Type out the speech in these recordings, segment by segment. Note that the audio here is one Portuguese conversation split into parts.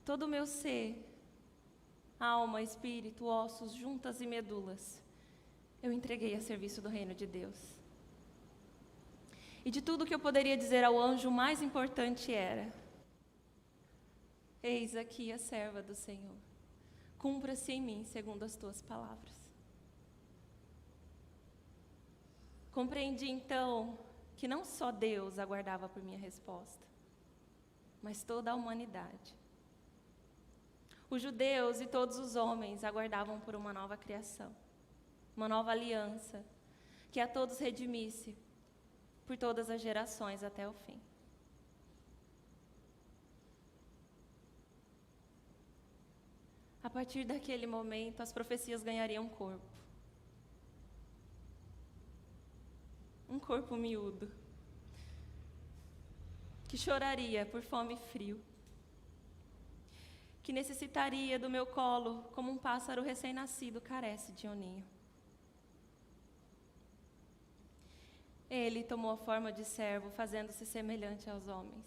todo o meu ser, alma, espírito, ossos, juntas e medulas, eu entreguei a serviço do reino de Deus. E de tudo que eu poderia dizer ao anjo, o mais importante era: eis aqui a serva do Senhor, cumpra-se em mim segundo as tuas palavras. Compreendi então que não só Deus aguardava por minha resposta, mas toda a humanidade. Os judeus e todos os homens aguardavam por uma nova criação, uma nova aliança, que a todos redimisse por todas as gerações até o fim. A partir daquele momento, as profecias ganhariam corpo. Um corpo miúdo, que choraria por fome e frio, que necessitaria do meu colo como um pássaro recém-nascido carece de um ninho. Ele tomou a forma de servo, fazendo-se semelhante aos homens.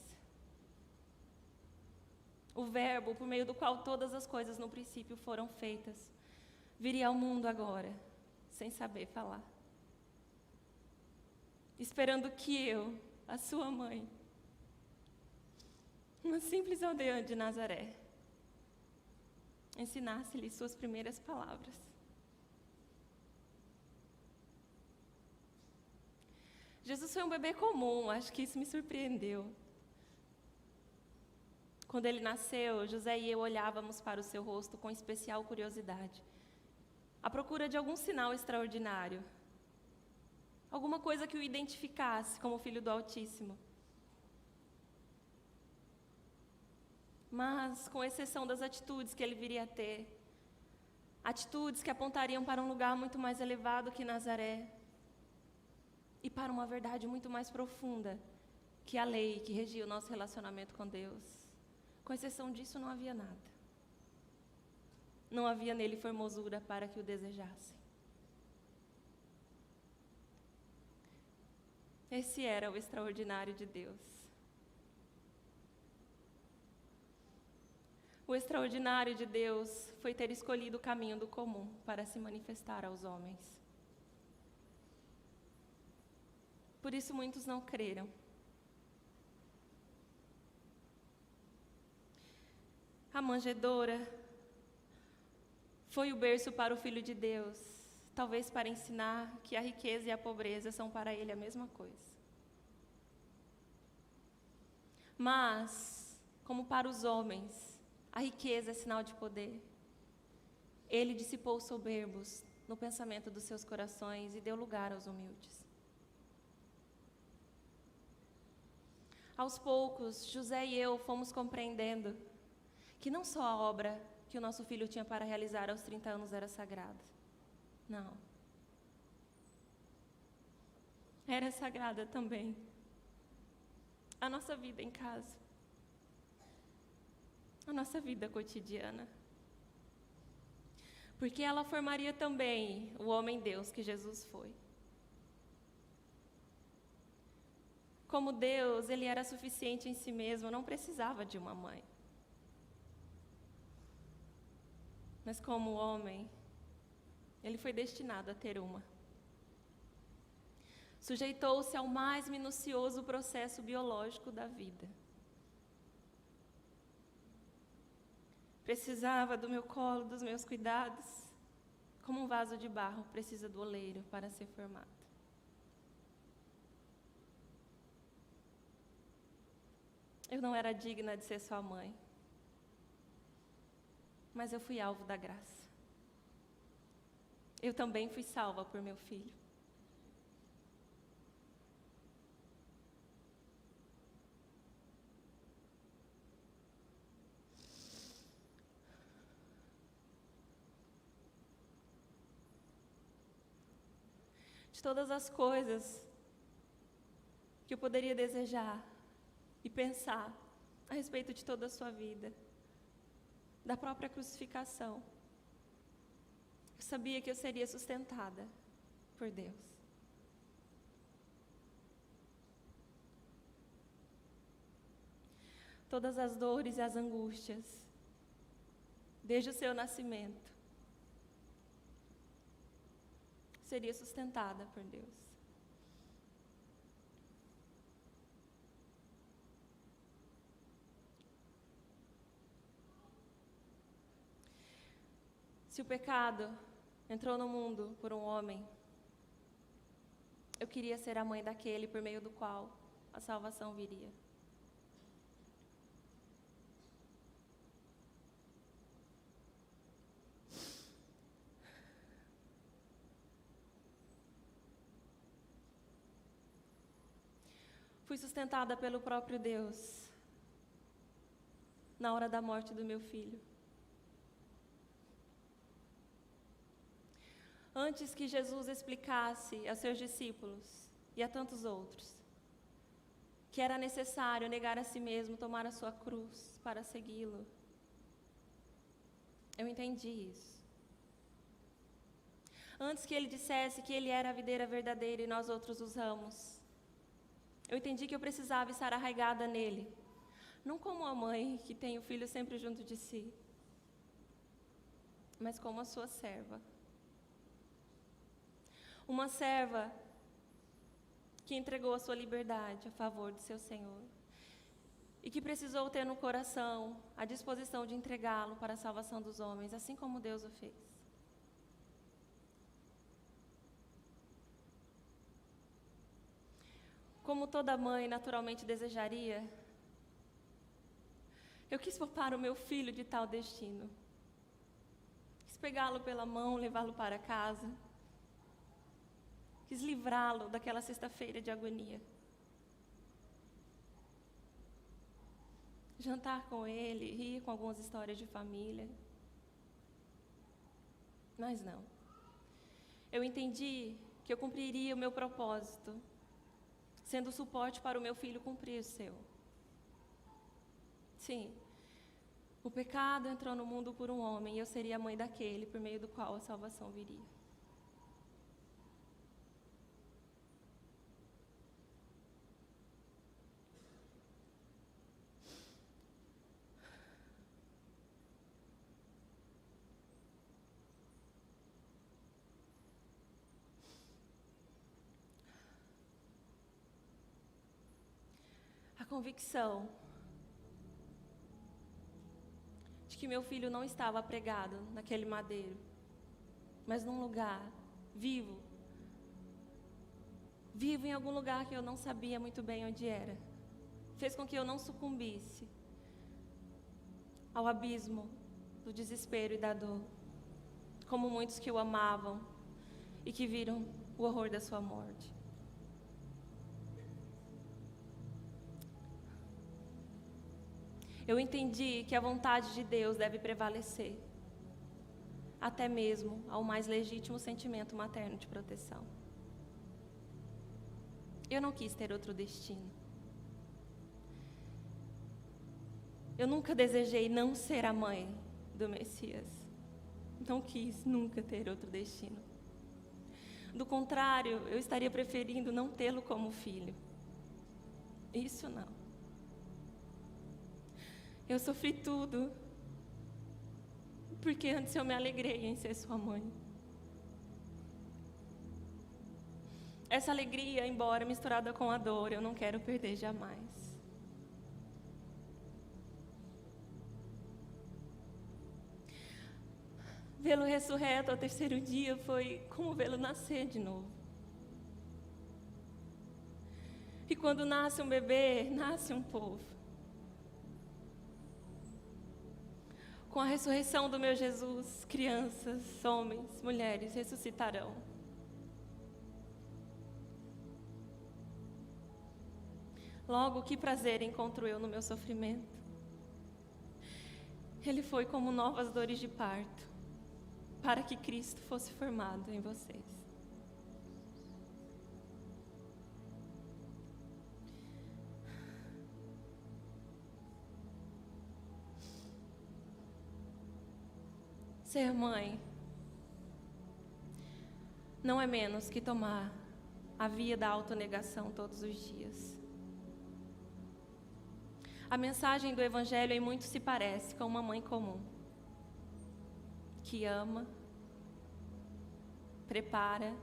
O Verbo, por meio do qual todas as coisas no princípio foram feitas, viria ao mundo agora, sem saber falar. Esperando que eu, a sua mãe, uma simples aldeã de Nazaré, ensinasse-lhe suas primeiras palavras. Jesus foi um bebê comum, acho que isso me surpreendeu. Quando ele nasceu, José e eu olhávamos para o seu rosto com especial curiosidade, à procura de algum sinal extraordinário, alguma coisa que o identificasse como filho do Altíssimo. Mas, com exceção das atitudes que ele viria a ter, atitudes que apontariam para um lugar muito mais elevado que Nazaré e para uma verdade muito mais profunda que a lei que regia o nosso relacionamento com Deus, com exceção disso, não havia nada. Não havia nele formosura para que o desejassem. Esse era o extraordinário de Deus. O extraordinário de Deus foi ter escolhido o caminho do comum para se manifestar aos homens. Por isso muitos não creram. A manjedoura foi o berço para o Filho de Deus, talvez para ensinar que a riqueza e a pobreza são para ele a mesma coisa. Mas, como para os homens, a riqueza é sinal de poder. Ele dissipou os soberbos no pensamento dos seus corações e deu lugar aos humildes. Aos poucos, José e eu fomos compreendendo que não só a obra que o nosso filho tinha para realizar aos 30 anos era sagrada. Não. Era sagrada também a nossa vida em casa, a nossa vida cotidiana. Porque ela formaria também o homem-Deus que Jesus foi. Como Deus, ele era suficiente em si mesmo, não precisava de uma mãe. Mas como homem, ele foi destinado a ter uma. Sujeitou-se ao mais minucioso processo biológico da vida. Precisava do meu colo, dos meus cuidados, como um vaso de barro precisa do oleiro para ser formado. Eu não era digna de ser sua mãe, mas eu fui alvo da graça. Eu também fui salva por meu filho. De todas as coisas que eu poderia desejar e pensar a respeito de toda a sua vida, da própria crucificação, eu sabia que eu seria sustentada por Deus. Todas as dores e as angústias desde o seu nascimento, seria sustentada por Deus. Se o pecado entrou no mundo por um homem, eu queria ser a mãe daquele por meio do qual a salvação viria. Fui sustentada pelo próprio Deus na hora da morte do meu filho. Antes que Jesus explicasse a seus discípulos e a tantos outros que era necessário negar a si mesmo, tomar a sua cruz para segui-lo, eu entendi isso. Antes que ele dissesse que ele era a videira verdadeira e nós outros os ramos, eu entendi que eu precisava estar arraigada nele, não como a mãe que tem o filho sempre junto de si, mas como a sua serva. Uma serva que entregou a sua liberdade a favor de seu Senhor e que precisou ter no coração a disposição de entregá-lo para a salvação dos homens, assim como Deus o fez. Como toda mãe naturalmente desejaria, eu quis poupar o meu filho de tal destino. Quis pegá-lo pela mão, levá-lo para casa. Quis livrá-lo daquela sexta-feira de agonia. Jantar com ele, rir com algumas histórias de família. Mas não. Eu entendi que eu cumpriria o meu propósito, sendo suporte para o meu filho cumprir o seu. Sim, o pecado entrou no mundo por um homem e eu seria a mãe daquele por meio do qual a salvação viria. A convicção de que meu filho não estava pregado naquele madeiro, mas num lugar vivo em algum lugar que eu não sabia muito bem onde era, fez com que eu não sucumbisse ao abismo do desespero e da dor, como muitos que o amavam e que viram o horror da sua morte. Eu entendi que a vontade de Deus deve prevalecer, até mesmo ao mais legítimo sentimento materno de proteção. Eu não quis ter outro destino. Eu nunca desejei não ser a mãe do Messias. Não quis nunca ter outro destino. Do contrário, eu estaria preferindo não tê-lo como filho. Isso não. Eu sofri tudo, porque antes eu me alegrei em ser sua mãe. Essa alegria, embora misturada com a dor, eu não quero perder jamais. Vê-lo ressurreto ao terceiro dia foi como vê-lo nascer de novo. E quando nasce um bebê, nasce um povo. Com a ressurreição do meu Jesus, crianças, homens, mulheres ressuscitarão. Logo, que prazer encontro eu no meu sofrimento. Ele foi como novas dores de parto, para que Cristo fosse formado em vocês. Ser mãe não é menos que tomar a via da autonegação todos os dias. A mensagem do Evangelho em muito se parece com uma mãe comum. que ama, prepara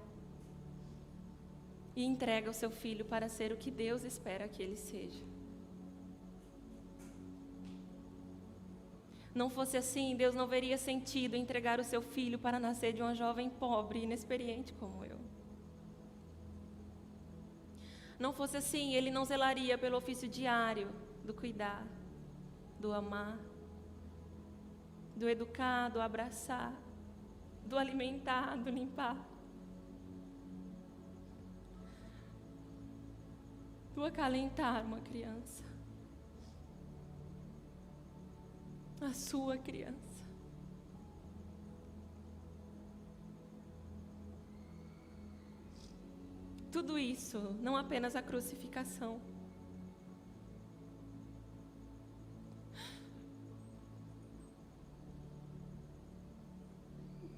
e entrega o seu filho para ser o que Deus espera que ele seja. Não fosse assim, Deus não veria sentido em entregar o seu filho para nascer de uma jovem pobre e inexperiente como eu. Não fosse assim, Ele não zelaria pelo ofício diário do cuidar, do amar, do educar, do abraçar, do alimentar, do limpar, do acalentar uma criança, a sua criança. Tudo isso, não apenas a crucificação.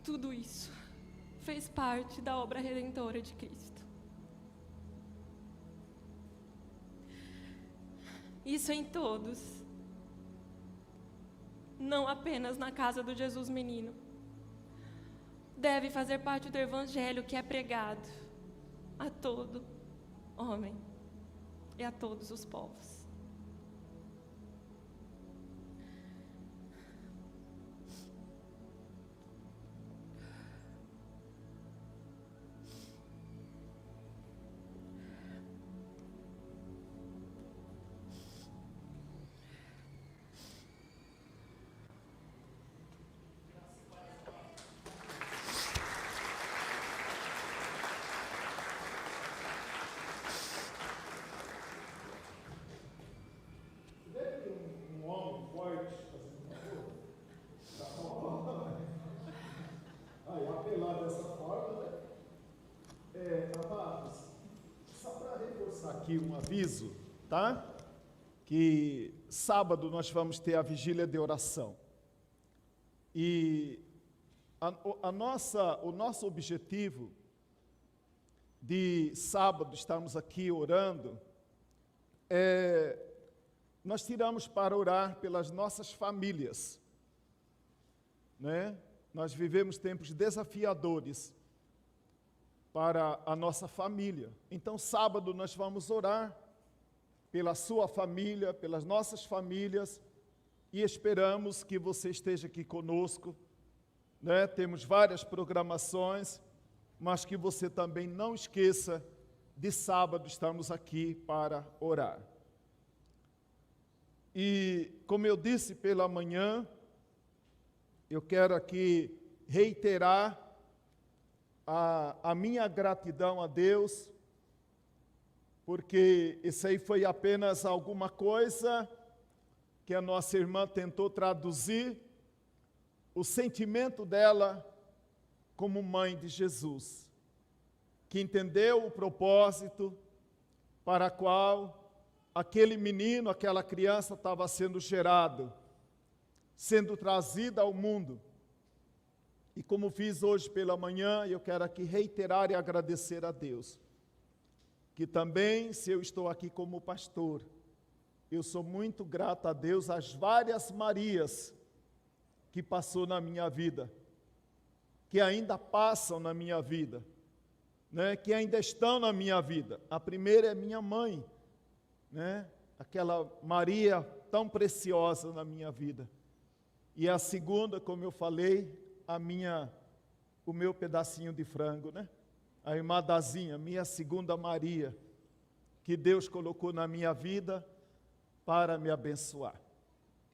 Tudo isso fez parte da obra redentora de Cristo. Isso em todos, não apenas na casa do Jesus menino. Deve fazer parte do evangelho que é pregado a todo homem e a todos os povos. Aqui um aviso, tá? Que sábado nós vamos ter a vigília de oração. E o nosso objetivo de sábado estarmos aqui orando nós tiramos para orar pelas nossas famílias, né? Nós vivemos tempos desafiadores para a nossa família. Então, sábado nós vamos orar pela sua família, pelas nossas famílias, e esperamos que você esteja aqui conosco, né? Temos várias programações, mas que você também não esqueça de sábado estarmos aqui para orar. E, como eu disse pela manhã, eu quero aqui reiterar a minha gratidão a Deus, porque isso aí foi apenas alguma coisa que a nossa irmã tentou traduzir, o sentimento dela como mãe de Jesus, que entendeu o propósito para a qual aquele menino, aquela criança estava sendo gerado, sendo trazida ao mundo. E como fiz hoje pela manhã, eu quero aqui reiterar e agradecer a Deus, que também, se eu estou aqui como pastor, eu sou muito grato a Deus, às várias Marias que passou na minha vida, que ainda passam na minha vida, né, que ainda estão na minha vida. A primeira é minha mãe, né, aquela Maria tão preciosa na minha vida. E a segunda, como eu falei, o meu pedacinho de frango, né? A irmã Dazinha, minha segunda Maria, que Deus colocou na minha vida para me abençoar,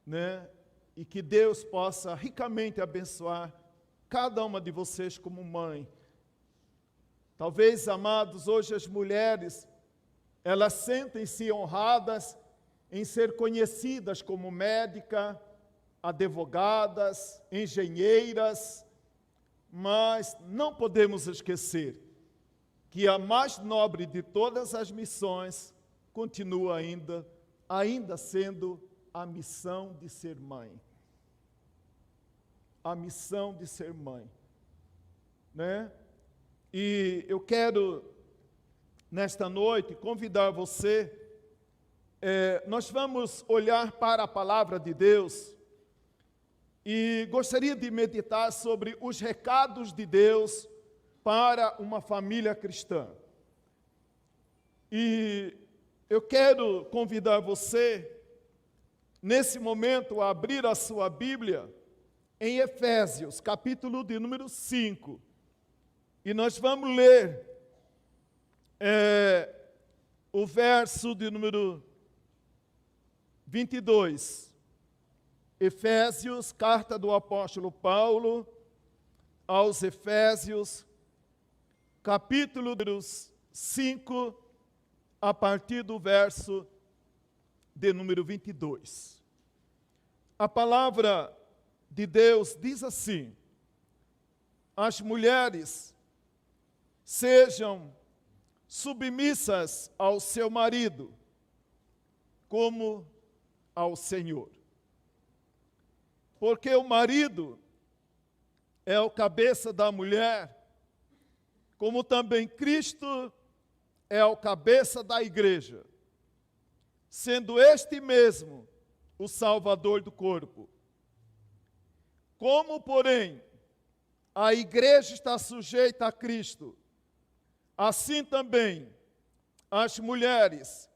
né? E que Deus possa ricamente abençoar cada uma de vocês como mãe. Talvez, amados, hoje as mulheres, elas sentem-se honradas em ser conhecidas como médica, advogadas, engenheiras, mas não podemos esquecer que a mais nobre de todas as missões continua ainda sendo a missão de ser mãe. A missão de ser mãe, né? E eu quero, nesta noite, convidar você, nós vamos olhar para a palavra de Deus, e gostaria de meditar sobre os recados de Deus para uma família cristã. E eu quero convidar você, nesse momento, a abrir a sua Bíblia em Efésios, capítulo de número 5. E nós vamos ler o verso de número 22. Efésios, carta do apóstolo Paulo aos Efésios, capítulo 5, a partir do verso de número 22. A palavra de Deus diz assim: as mulheres sejam submissas ao seu marido, como ao Senhor. Porque o marido é o cabeça da mulher, como também Cristo é o cabeça da igreja, sendo este mesmo o Salvador do corpo. Como, porém, a igreja está sujeita a Cristo, assim também as mulheres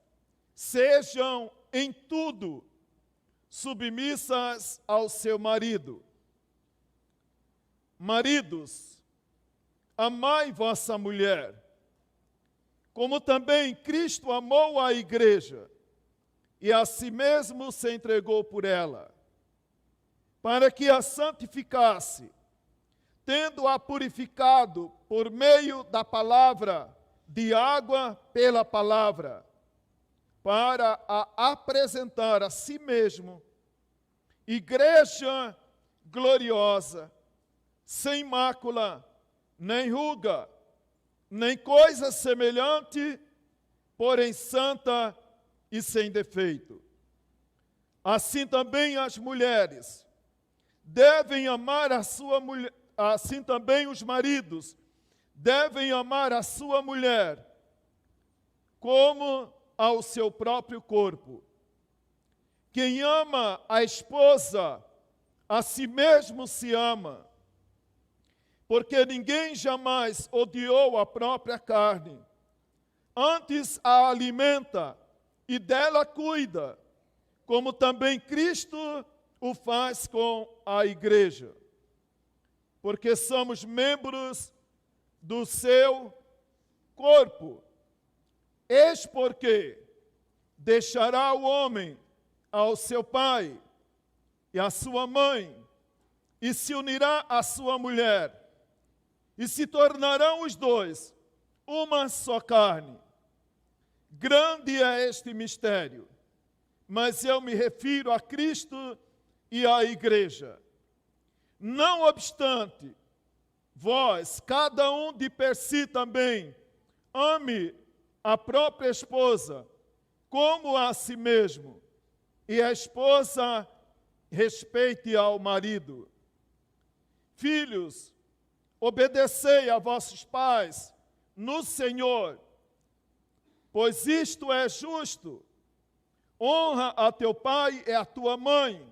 sejam em tudo submissas ao seu marido. Maridos, amai vossa mulher, como também Cristo amou a igreja e a si mesmo se entregou por ela, para que a santificasse, tendo-a purificado por meio da palavra, de água pela palavra, para a apresentar a si mesmo, igreja gloriosa, sem mácula, nem ruga, nem coisa semelhante, porém santa e sem defeito. Assim também as mulheres devem amar a sua mulher, assim também os maridos devem amar a sua mulher como ao seu próprio corpo. Quem ama a esposa, a si mesmo se ama, porque ninguém jamais odiou a própria carne, antes a alimenta e dela cuida, como também Cristo o faz com a igreja, porque somos membros do seu corpo. Eis porque deixará o homem ao seu pai e à sua mãe, e se unirá à sua mulher, e se tornarão os dois uma só carne. Grande é este mistério, mas eu me refiro a Cristo e à igreja. Não obstante, vós, cada um de per si também, ame a própria esposa como a si mesmo, e a esposa respeite ao marido. Filhos, obedecei a vossos pais no Senhor, pois isto é justo. Honra a teu pai e a tua mãe,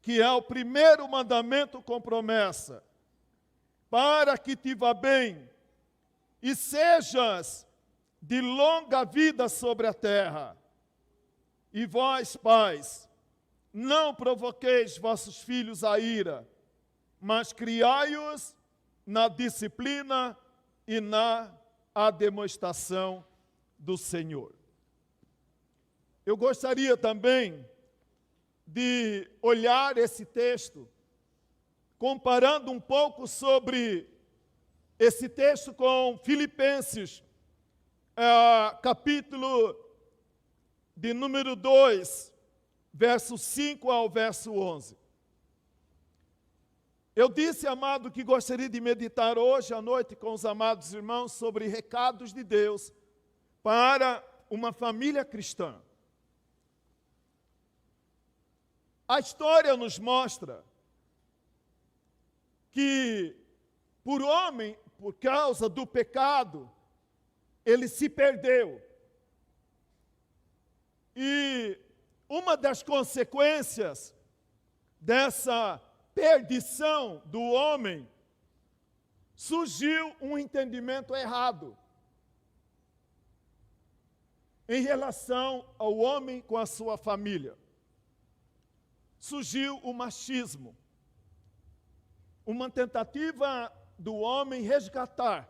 que é o primeiro mandamento com promessa, para que te vá bem e sejas de longa vida sobre a terra. E vós, pais, não provoqueis vossos filhos a ira, mas criai-os na disciplina e na demonstração do Senhor. Eu gostaria também de olhar esse texto, comparando um pouco sobre esse texto com Filipenses, capítulo de número 2, verso 5 ao verso 11. Eu disse, amado, que gostaria de meditar hoje à noite com os amados irmãos sobre recados de Deus para uma família cristã. A história nos mostra que por causa do pecado, ele se perdeu. E uma das consequências dessa perdição do homem, surgiu um entendimento errado em relação ao homem com a sua família. Surgiu o machismo, uma tentativa do homem resgatar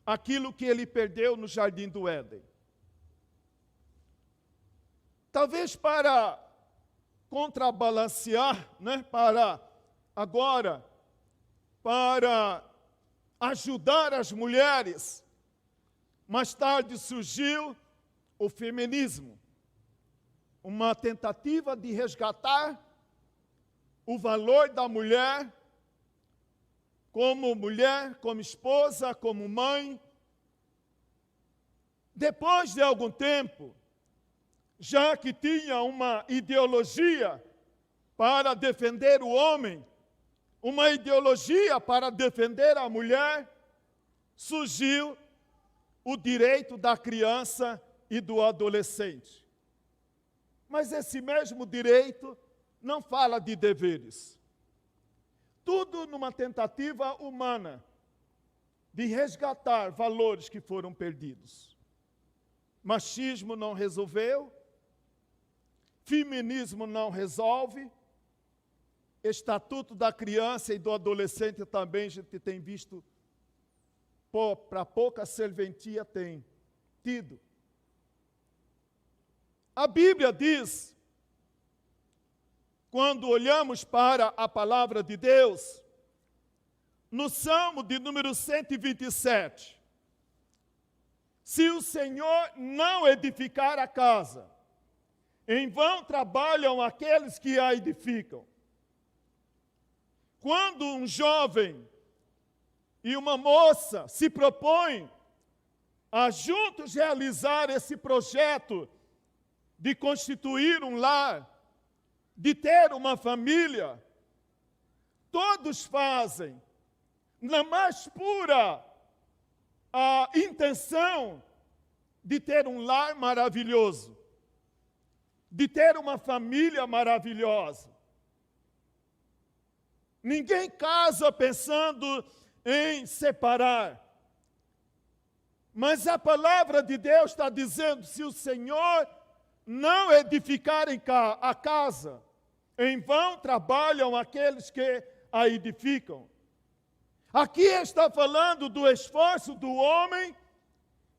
aquilo que ele perdeu no jardim do Éden. Talvez para contrabalancear, para ajudar as mulheres, mais tarde surgiu o feminismo, uma tentativa de resgatar o valor da mulher, como esposa, como mãe. Depois de algum tempo, já que tinha uma ideologia para defender o homem, uma ideologia para defender a mulher, surgiu o direito da criança e do adolescente. Mas esse mesmo direito não fala de deveres. Tudo numa tentativa humana de resgatar valores que foram perdidos. Machismo não resolveu, feminismo não resolve, estatuto da criança e do adolescente também a gente tem visto, para pouca serventia tem tido. A Bíblia diz, quando olhamos para a palavra de Deus, no Salmo de número 127, se o Senhor não edificar a casa, em vão trabalham aqueles que a edificam. Quando um jovem e uma moça se propõem a juntos realizar esse projeto de constituir um lar, de ter uma família, todos fazem na mais pura a intenção de ter um lar maravilhoso, de ter uma família maravilhosa. Ninguém casa pensando em separar. Mas a palavra de Deus está dizendo, se o Senhor não edificar a casa, em vão trabalham aqueles que a edificam. Aqui está falando do esforço do homem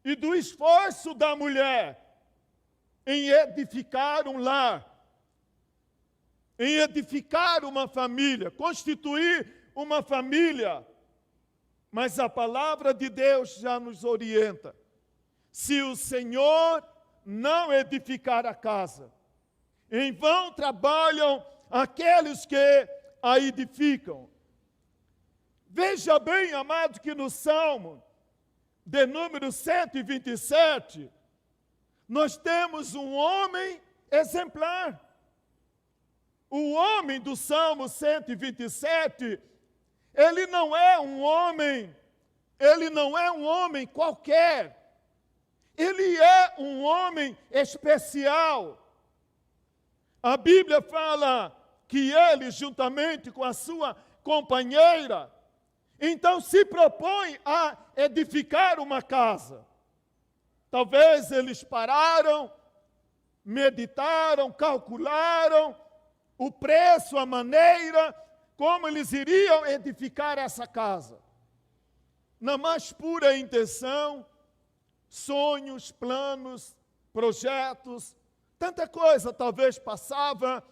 e do esforço da mulher em edificar um lar, em edificar uma família, constituir uma família. Mas a palavra de Deus já nos orienta. Se o Senhor não edificar a casa, em vão trabalham aqueles que a edificam. Veja bem, amado, que no Salmo de número 127, nós temos um homem exemplar. O homem do Salmo 127, ele não é um homem qualquer. Ele é um homem especial. A Bíblia fala que ele, juntamente com a sua companheira, então se propõe a edificar uma casa. Talvez eles pararam, meditaram, calcularam o preço, a maneira como eles iriam edificar essa casa. Na mais pura intenção, sonhos, planos, projetos, tanta coisa talvez passava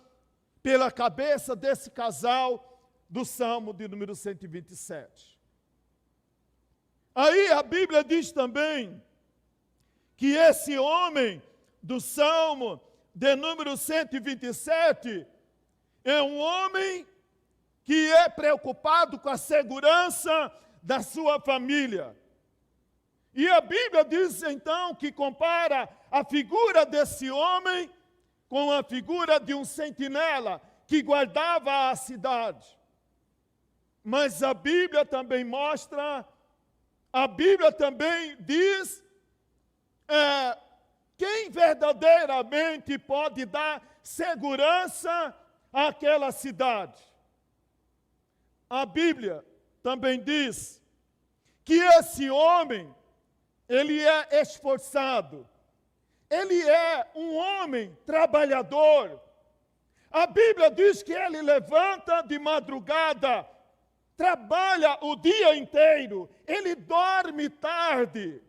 pela cabeça desse casal do Salmo de número 127. Aí a Bíblia diz também que esse homem do Salmo de número 127 é um homem que é preocupado com a segurança da sua família. E a Bíblia diz então que compara a figura desse homem com a figura de um sentinela que guardava a cidade. Mas a Bíblia também mostra, a Bíblia também diz quem verdadeiramente pode dar segurança àquela cidade. a Bíblia também diz que esse homem, ele é esforçado, ele é um homem trabalhador. A Bíblia diz que ele levanta de madrugada, trabalha o dia inteiro, ele dorme tarde.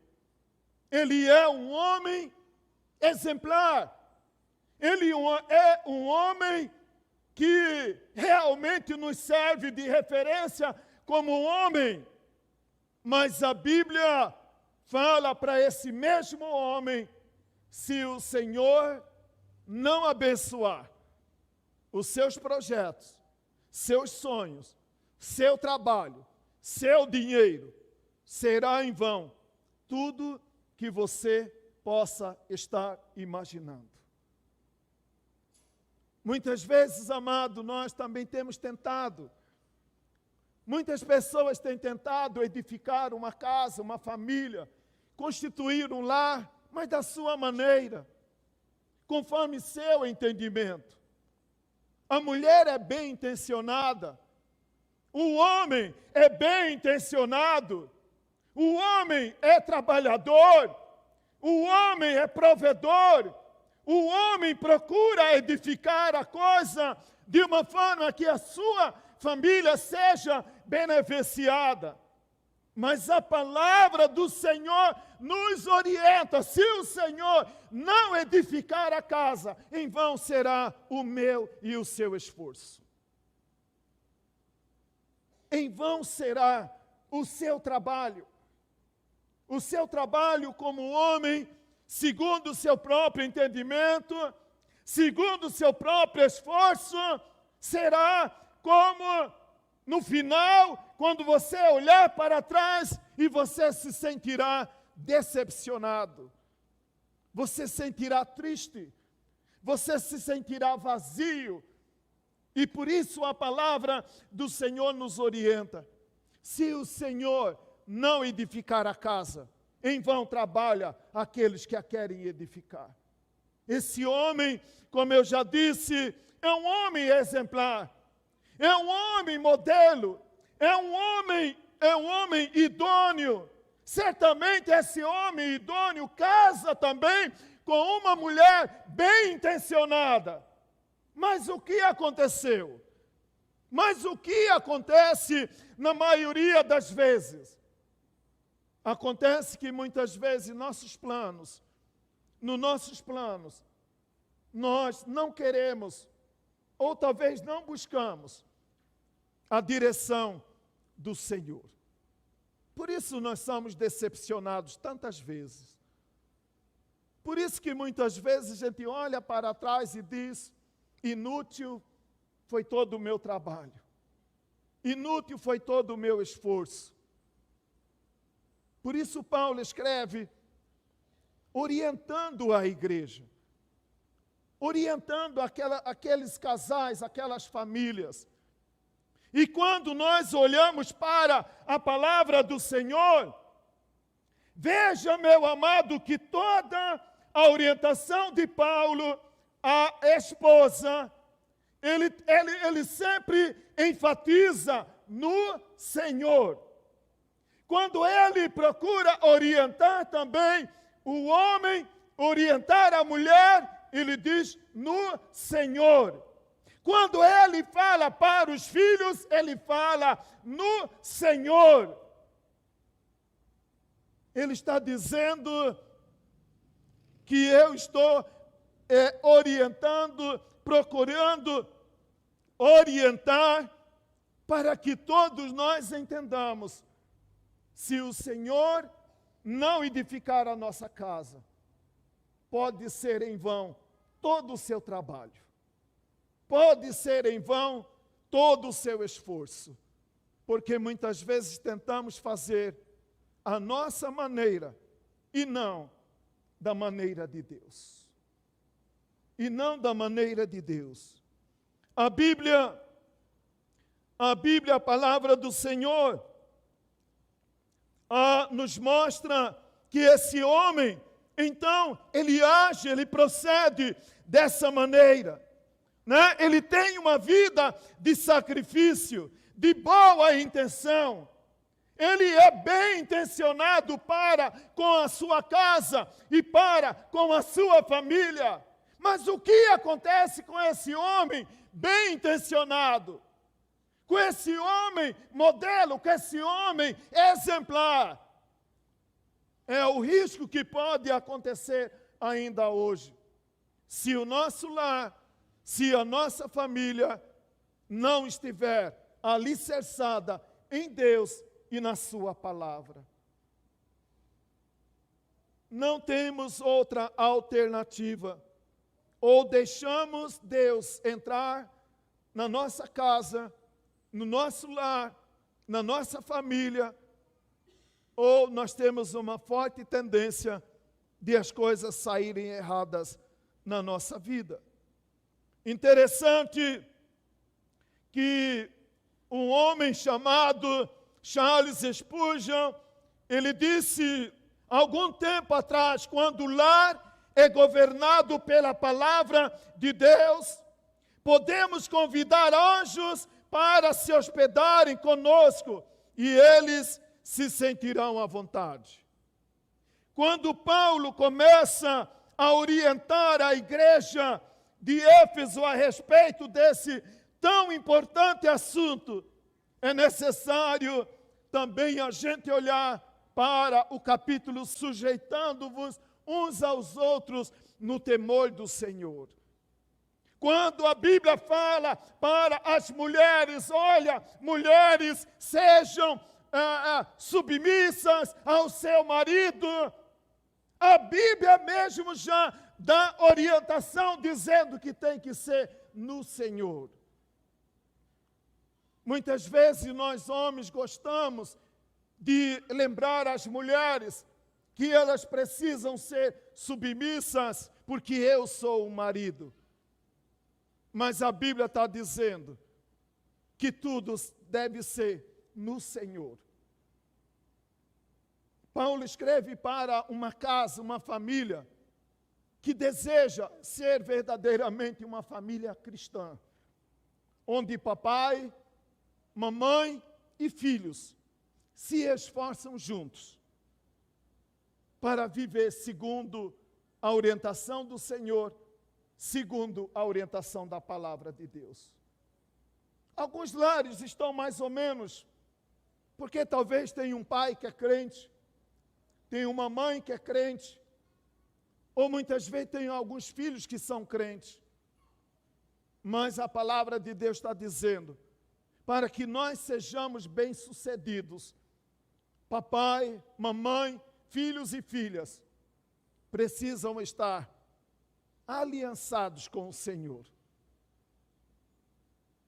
Ele é um homem exemplar. Ele é um homem que realmente nos serve de referência como homem. Mas a Bíblia fala para esse mesmo homem, se o Senhor não abençoar os seus projetos, seus sonhos, seu trabalho, seu dinheiro, será em vão tudo que você possa estar imaginando. Muitas vezes, amado, nós também temos tentado. Muitas pessoas têm tentado edificar uma casa, uma família, constituir um lar, mas da sua maneira, conforme seu entendimento. A mulher é bem intencionada, o homem é bem intencionado, o homem é trabalhador, o homem é provedor, o homem procura edificar a coisa de uma forma que a sua família seja beneficiada. Mas a palavra do Senhor nos orienta: se o Senhor não edificar a casa, em vão será o meu e o seu esforço. Em vão será o seu trabalho. O seu trabalho como homem, segundo o seu próprio entendimento, segundo o seu próprio esforço, será como no final, quando você olhar para trás e você se sentirá decepcionado. Você sentirá triste. Você se sentirá vazio. E por isso a palavra do Senhor nos orienta. Se o Senhor não edificar a casa, em vão trabalha aqueles que a querem edificar. Esse homem, como eu já disse, é um homem exemplar. É um homem modelo, é um homem idôneo. Certamente esse homem idôneo casa também com uma mulher bem intencionada. Mas o que aconteceu? Mas o que acontece na maioria das vezes? Acontece que muitas vezes nos nossos planos, nós não queremos, ou talvez não buscamos, a direção do Senhor. Por isso nós somos decepcionados tantas vezes. Por isso que muitas vezes a gente olha para trás e diz: inútil foi todo o meu trabalho. Inútil foi todo o meu esforço. Por isso Paulo escreve, orientando a igreja, orientando aqueles casais, aquelas famílias. E quando nós olhamos para a palavra do Senhor, veja, meu amado, que toda a orientação de Paulo à esposa, ele sempre enfatiza no Senhor. Quando ele procura orientar também o homem, orientar a mulher, ele diz no Senhor. Quando ele fala para os filhos, ele fala no Senhor. Ele está dizendo que eu estou orientando, procurando orientar para que todos nós entendamos. Se o Senhor não edificar a nossa casa, pode ser em vão todo o seu trabalho. Pode ser em vão todo o seu esforço, porque muitas vezes tentamos fazer a nossa maneira e não da maneira de Deus. E não da maneira de Deus. A Bíblia, a palavra do Senhor, nos mostra que esse homem, então, ele age, ele procede dessa maneira. Né? Ele tem uma vida de sacrifício, de boa intenção. Ele é bem intencionado para com a sua casa e para com a sua família. Mas o que acontece com esse homem bem intencionado? Com esse homem modelo, com esse homem exemplar? É o risco que pode acontecer ainda hoje. Se o nosso lar, se a nossa família não estiver alicerçada em Deus e na sua palavra. Não temos outra alternativa. Ou deixamos Deus entrar na nossa casa, no nosso lar, na nossa família, ou nós temos uma forte tendência de as coisas saírem erradas na nossa vida. Interessante que um homem chamado Charles Spurgeon, ele disse algum tempo atrás, quando o lar é governado pela palavra de Deus, podemos convidar anjos para se hospedarem conosco e eles se sentirão à vontade. Quando Paulo começa a orientar a igreja de Éfeso a respeito desse tão importante assunto, é necessário também a gente olhar para o capítulo sujeitando-vos uns aos outros no temor do Senhor. Quando a Bíblia fala para as mulheres, olha, mulheres, sejam submissas ao seu marido, a Bíblia mesmo já dá orientação dizendo que tem que ser no Senhor. Muitas vezes nós homens gostamos de lembrar as mulheres que elas precisam ser submissas porque eu sou o marido. Mas a Bíblia está dizendo que tudo deve ser no Senhor. Paulo escreve para uma casa, uma família, que deseja ser verdadeiramente uma família cristã, onde papai, mamãe e filhos se esforçam juntos para viver segundo a orientação do Senhor, segundo a orientação da palavra de Deus. Alguns lares estão mais ou menos, porque talvez tenha um pai que é crente, tem uma mãe que é crente, ou muitas vezes tem alguns filhos que são crentes. Mas a palavra de Deus está dizendo, para que nós sejamos bem-sucedidos, papai, mamãe, filhos e filhas, precisam estar aliançados com o Senhor.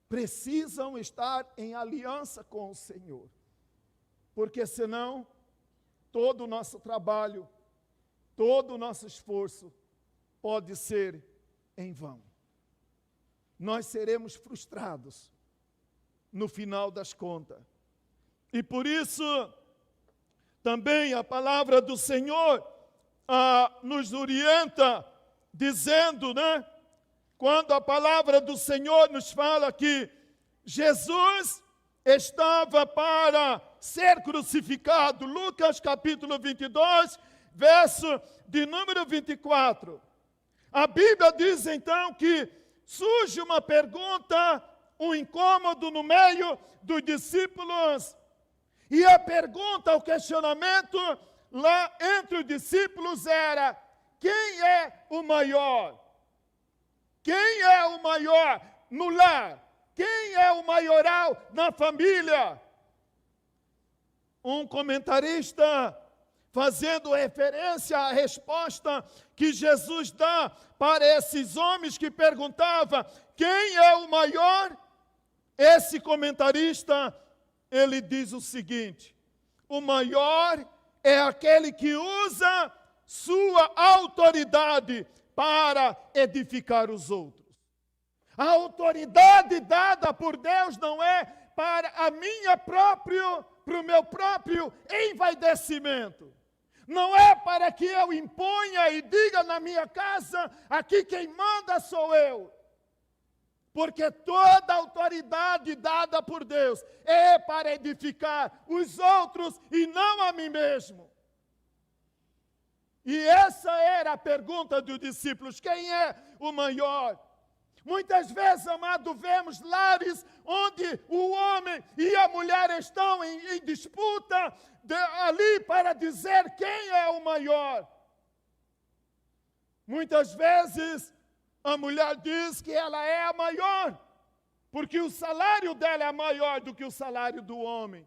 Precisam estar em aliança com o Senhor. Porque senão, todo o nosso trabalho, todo o nosso esforço pode ser em vão. Nós seremos frustrados no final das contas. E por isso, também a palavra do Senhor nos orienta, dizendo, quando a palavra do Senhor nos fala que Jesus estava para ser crucificado, Lucas capítulo 22, verso de número 24. A Bíblia diz então que surge uma pergunta, um incômodo no meio dos discípulos. E a pergunta, o questionamento lá entre os discípulos era: quem é o maior? Quem é o maior no lar? Quem é o maioral na família? Um comentarista, fazendo referência à resposta que Jesus dá para esses homens que perguntavam quem é o maior, esse comentarista, ele diz o seguinte: o maior é aquele que usa sua autoridade para edificar os outros. A autoridade dada por Deus não é para para o meu próprio envaidecimento. Não é para que eu imponha e diga na minha casa, aqui quem manda sou eu. Porque toda autoridade dada por Deus é para edificar os outros e não a mim mesmo. E essa era a pergunta dos discípulos: quem é o maior? Muitas vezes, amado, vemos lares onde o homem e a mulher estão em disputa ali para dizer quem é o maior. Muitas vezes a mulher diz que ela é a maior, porque o salário dela é maior do que o salário do homem.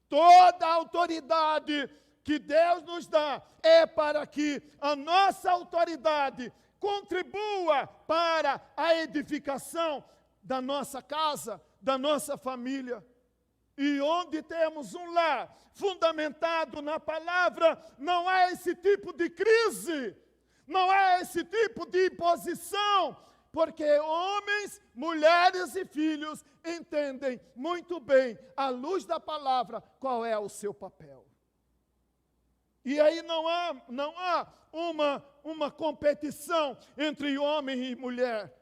Toda a autoridade que Deus nos dá é para que a nossa autoridade contribua para a edificação da nossa casa, da nossa família. E onde temos um lar fundamentado na palavra, não há esse tipo de crise, não há esse tipo de imposição, porque homens, mulheres e filhos entendem muito bem, à luz da palavra, qual é o seu papel. E aí não há uma competição entre homem e mulher.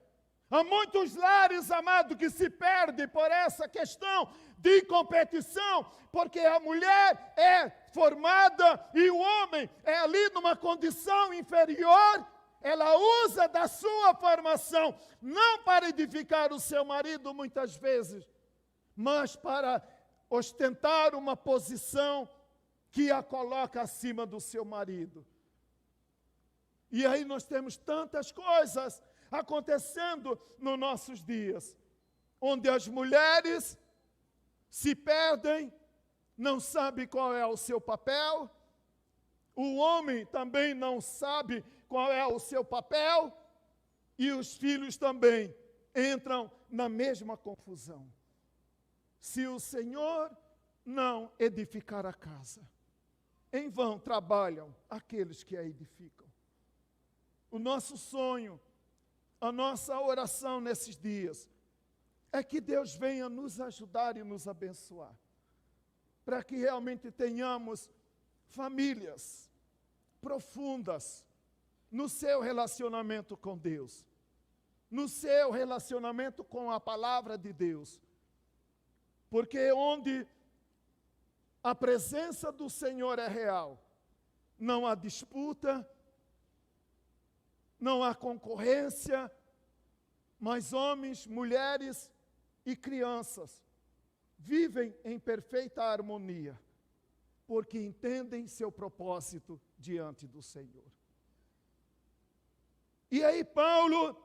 Há muitos lares, amado, que se perdem por essa questão de competição, porque a mulher é formada e o homem é ali numa condição inferior. Ela usa da sua formação, não para edificar o seu marido muitas vezes, mas para ostentar uma posição que a coloca acima do seu marido. E aí nós temos tantas coisas acontecendo nos nossos dias, onde as mulheres se perdem, não sabem qual é o seu papel, o homem também não sabe qual é o seu papel, e os filhos também entram na mesma confusão. Se o Senhor não edificar a casa, em vão trabalham aqueles que a edificam. O nosso sonho, a nossa oração nesses dias, é que Deus venha nos ajudar e nos abençoar, para que realmente tenhamos famílias profundas no seu relacionamento com Deus, no seu relacionamento com a palavra de Deus, porque onde a presença do Senhor é real, não há disputa, não há concorrência, mas homens, mulheres e crianças vivem em perfeita harmonia, porque entendem seu propósito diante do Senhor. E aí Paulo,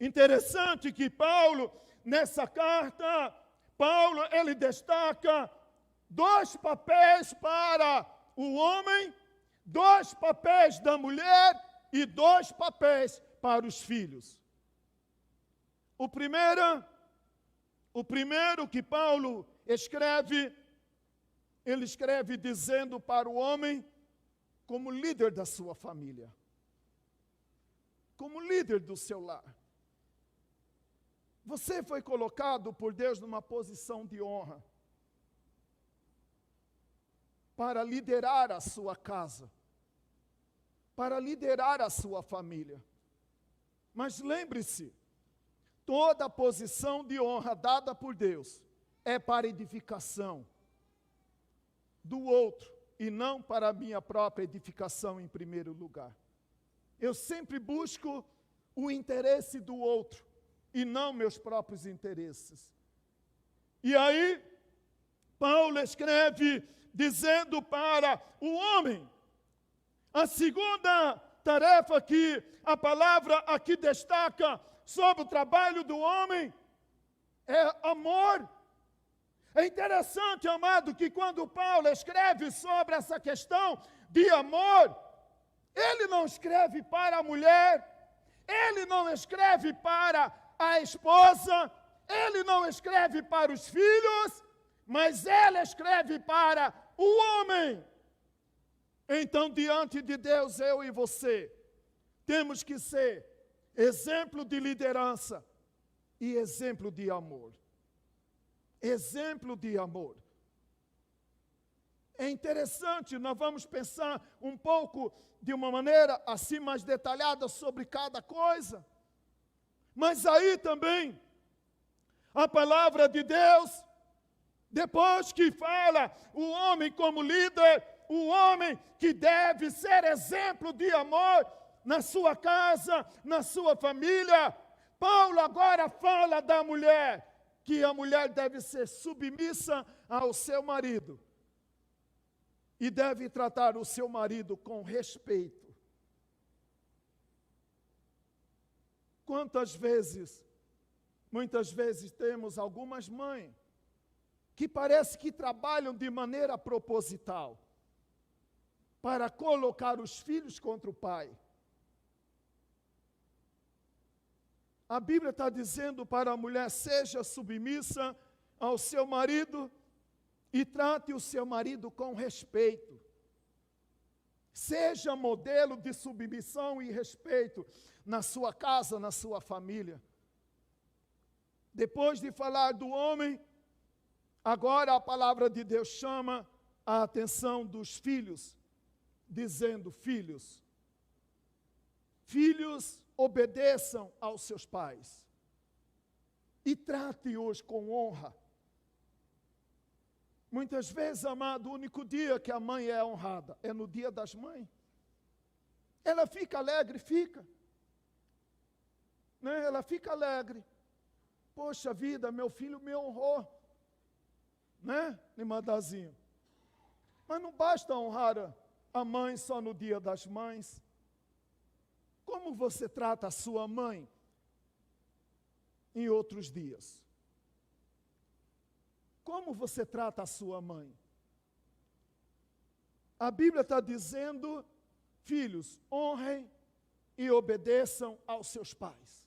interessante que Paulo, nessa carta, ele destaca 2 papéis para o homem, 2 papéis da mulher e 2 papéis para os filhos. O primeiro que Paulo escreve, ele escreve dizendo para o homem como líder da sua família, como líder do seu lar. Você foi colocado por Deus numa posição de honra para liderar a sua casa, para liderar a sua família. Mas lembre-se, toda posição de honra dada por Deus é para edificação do outro e não para a minha própria edificação em primeiro lugar. Eu sempre busco o interesse do outro e não meus próprios interesses. E aí, Paulo escreve dizendo para o homem, a segunda tarefa que a palavra aqui destaca sobre o trabalho do homem é amor. É interessante, amado, que quando Paulo escreve sobre essa questão de amor, ele não escreve para a mulher, ele não escreve para a esposa, ele não escreve para os filhos, mas ele escreve para o homem. Então, diante de Deus, eu e você, temos que ser exemplo de liderança e exemplo de amor. Exemplo de amor. É interessante, nós vamos pensar um pouco de uma maneira assim mais detalhada sobre cada coisa. Mas aí também, a palavra de Deus, depois que fala o homem como líder, o homem que deve ser exemplo de amor na sua casa, na sua família, Paulo agora fala da mulher, que a mulher deve ser submissa ao seu marido e deve tratar o seu marido com respeito. Muitas vezes temos algumas mães que parece que trabalham de maneira proposital para colocar os filhos contra o pai. A Bíblia está dizendo para a mulher: seja submissa ao seu marido e trate o seu marido com respeito. Seja modelo de submissão e respeito na sua casa, na sua família. Depois de falar do homem, agora a palavra de Deus chama a atenção dos filhos, dizendo: filhos, obedeçam aos seus pais e trate-os com honra. Muitas vezes, amado, o único dia que a mãe é honrada é no dia das mães. Ela fica alegre, né? Ela fica alegre. Poxa vida, meu filho me honrou, né, Limandazinho? Mas não basta honrar a mãe só no dia das mães. Como você trata a sua mãe em outros dias? Como você trata a sua mãe? A Bíblia está dizendo: filhos, honrem e obedeçam aos seus pais.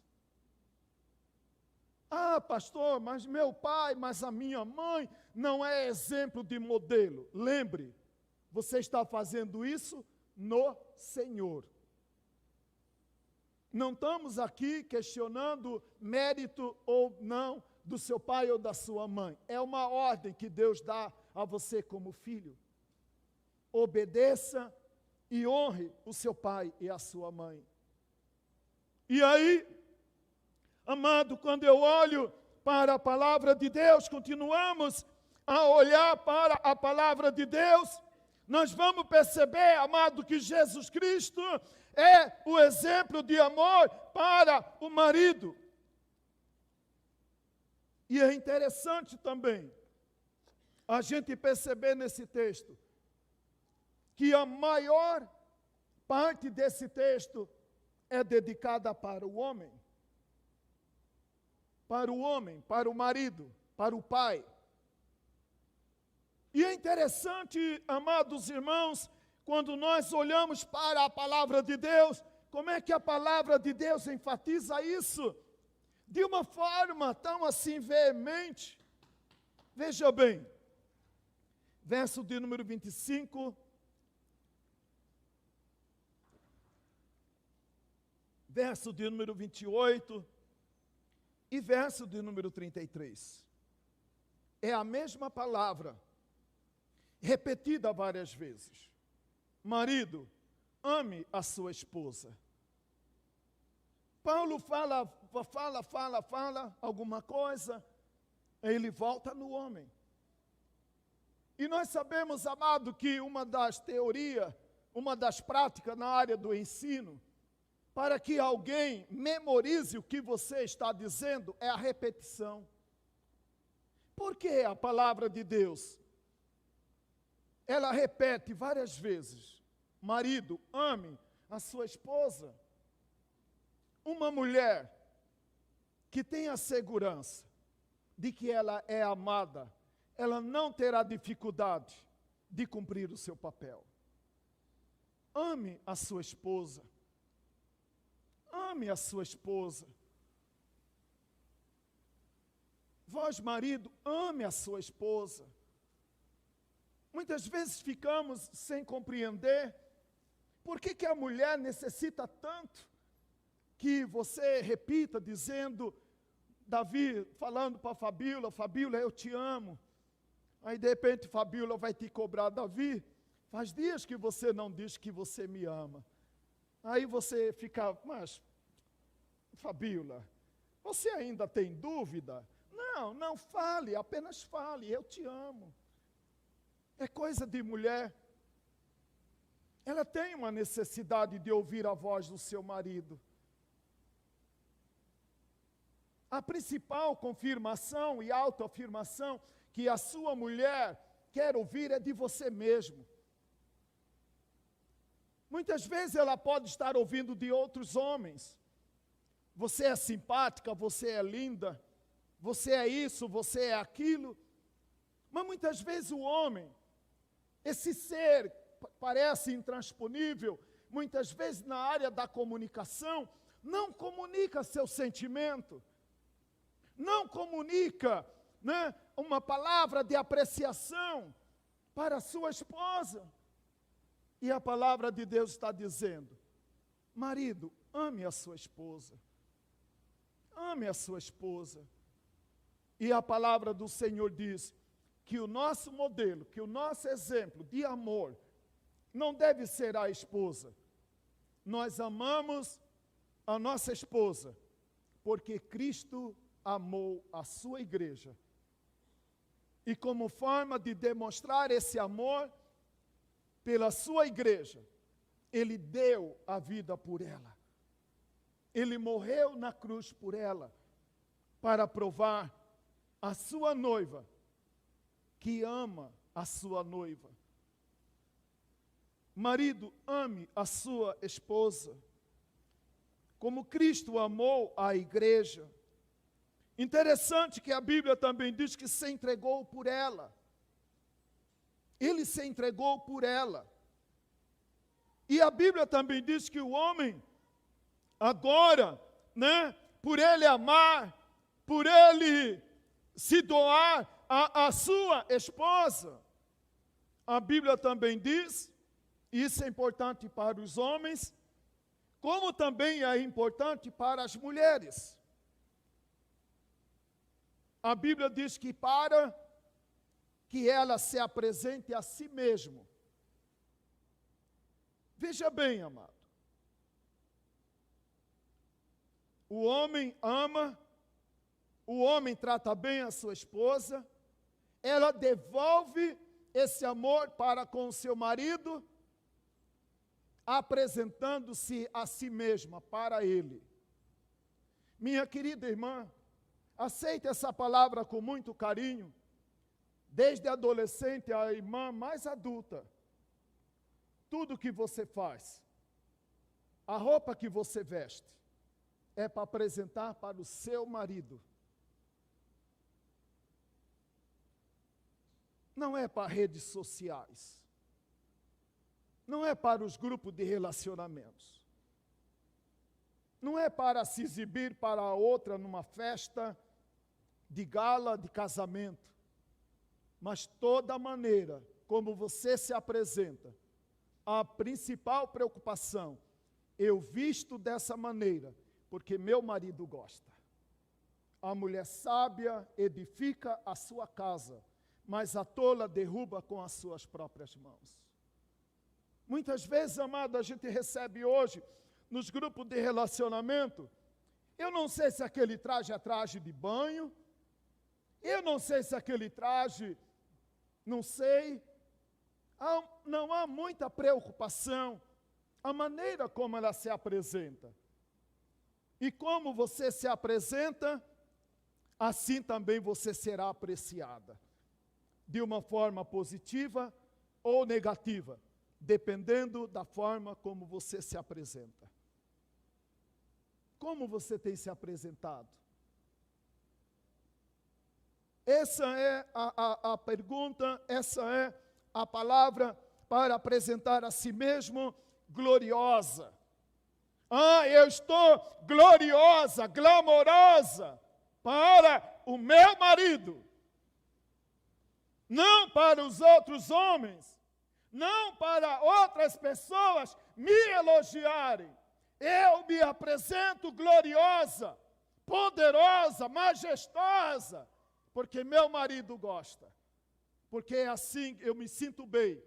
Ah, pastor, mas meu pai, mas a minha mãe não é exemplo de modelo. Lembre, você está fazendo isso no Senhor. Não estamos aqui questionando mérito ou não do seu pai ou da sua mãe. É uma ordem que Deus dá a você como filho. Obedeça e honre o seu pai e a sua mãe. E aí, amado, quando eu olho para a palavra de Deus, continuamos a olhar para a palavra de Deus, nós vamos perceber, amado, que Jesus Cristo é o exemplo de amor para o marido. E é interessante também a gente perceber nesse texto que a maior parte desse texto é dedicada para o homem. Para o homem, para o marido, para o pai. E é interessante, amados irmãos, quando nós olhamos para a palavra de Deus, como é que a palavra de Deus enfatiza isso? De uma forma tão assim veemente. Veja bem, verso de número 25, verso de número 28 e verso de número 33. É a mesma palavra, repetida várias vezes. Marido, ame a sua esposa. Paulo fala alguma coisa, ele volta no homem. E nós sabemos, amado, que uma das teorias, uma das práticas na área do ensino, para que alguém memorize o que você está dizendo, é a repetição. Por que a palavra de Deus? Ela repete várias vezes: marido, ame a sua esposa. Uma mulher que tem a segurança de que ela é amada, ela não terá dificuldade de cumprir o seu papel. Ame a sua esposa. Ame a sua esposa. Vós, marido, ame a sua esposa. Muitas vezes ficamos sem compreender por que a mulher necessita tanto que você repita dizendo, Davi falando para Fabíola, Fabíola, eu te amo. Aí de repente Fabíola vai te cobrar, Davi, faz dias que você não diz que você me ama. Aí você fica, mas Fabíola, Você ainda tem dúvida? Não, não fale, apenas fale, eu te amo. É coisa de mulher. Ela tem uma necessidade de ouvir a voz do seu marido. A principal confirmação e autoafirmação que a sua mulher quer ouvir é de você mesmo. Muitas vezes ela pode estar ouvindo de outros homens. Você é simpática, você é linda, você é isso, você é aquilo. Mas muitas vezes o homem, esse ser parece intransponível, muitas vezes na área da comunicação, não comunica seu sentimento, não comunica, né, uma palavra de apreciação para a sua esposa. E a palavra de Deus está dizendo: marido, ame a sua esposa. Ame a sua esposa. E a palavra do Senhor diz que o nosso modelo, que o nosso exemplo de amor não deve ser a esposa. Nós amamos a nossa esposa porque Cristo amou a sua igreja. E como forma de demonstrar esse amor pela sua igreja, Ele deu a vida por ela. Ele morreu na cruz por ela, para provar a sua noiva, que ama a sua noiva. Marido, ame a sua esposa, como Cristo amou a igreja. Interessante que a Bíblia também diz que se entregou por ela. Ele se entregou por ela. E a Bíblia também diz que o homem, agora, né, por ele amar, por ele se doar à sua esposa, a Bíblia também diz, e isso é importante para os homens, como também é importante para as mulheres. A Bíblia diz que para que ela se apresente a si mesma. Veja bem, amado. O homem ama, o homem trata bem a sua esposa, ela devolve esse amor para com o seu marido, apresentando-se a si mesma para ele. Minha querida irmã, aceite essa palavra com muito carinho, desde a adolescente à irmã mais adulta. Tudo que você faz, a roupa que você veste, é para apresentar para o seu marido. Não é para redes sociais. Não é para os grupos de relacionamentos. Não é para se exibir para a outra numa festa de gala, de casamento. Mas toda maneira como você se apresenta, a principal preocupação, eu visto dessa maneira, porque meu marido gosta. A mulher sábia edifica a sua casa, mas a tola derruba com as suas próprias mãos. Muitas vezes, amado, a gente recebe hoje, nos grupos de relacionamento, eu não sei se aquele traje é traje de banho, eu não sei se aquele traje, não sei. Não há muita preocupação, a maneira como ela se apresenta. E como você se apresenta, assim também você será apreciada. De uma forma positiva ou negativa, dependendo da forma como você se apresenta. Como você tem se apresentado? Essa é a pergunta, essa é a palavra para apresentar a si mesmo gloriosa. Eu estou gloriosa, glamourosa para o meu marido. Não para os outros homens, não para outras pessoas me elogiarem. Eu me apresento gloriosa, poderosa, majestosa, porque meu marido gosta. Porque é assim eu me sinto bem.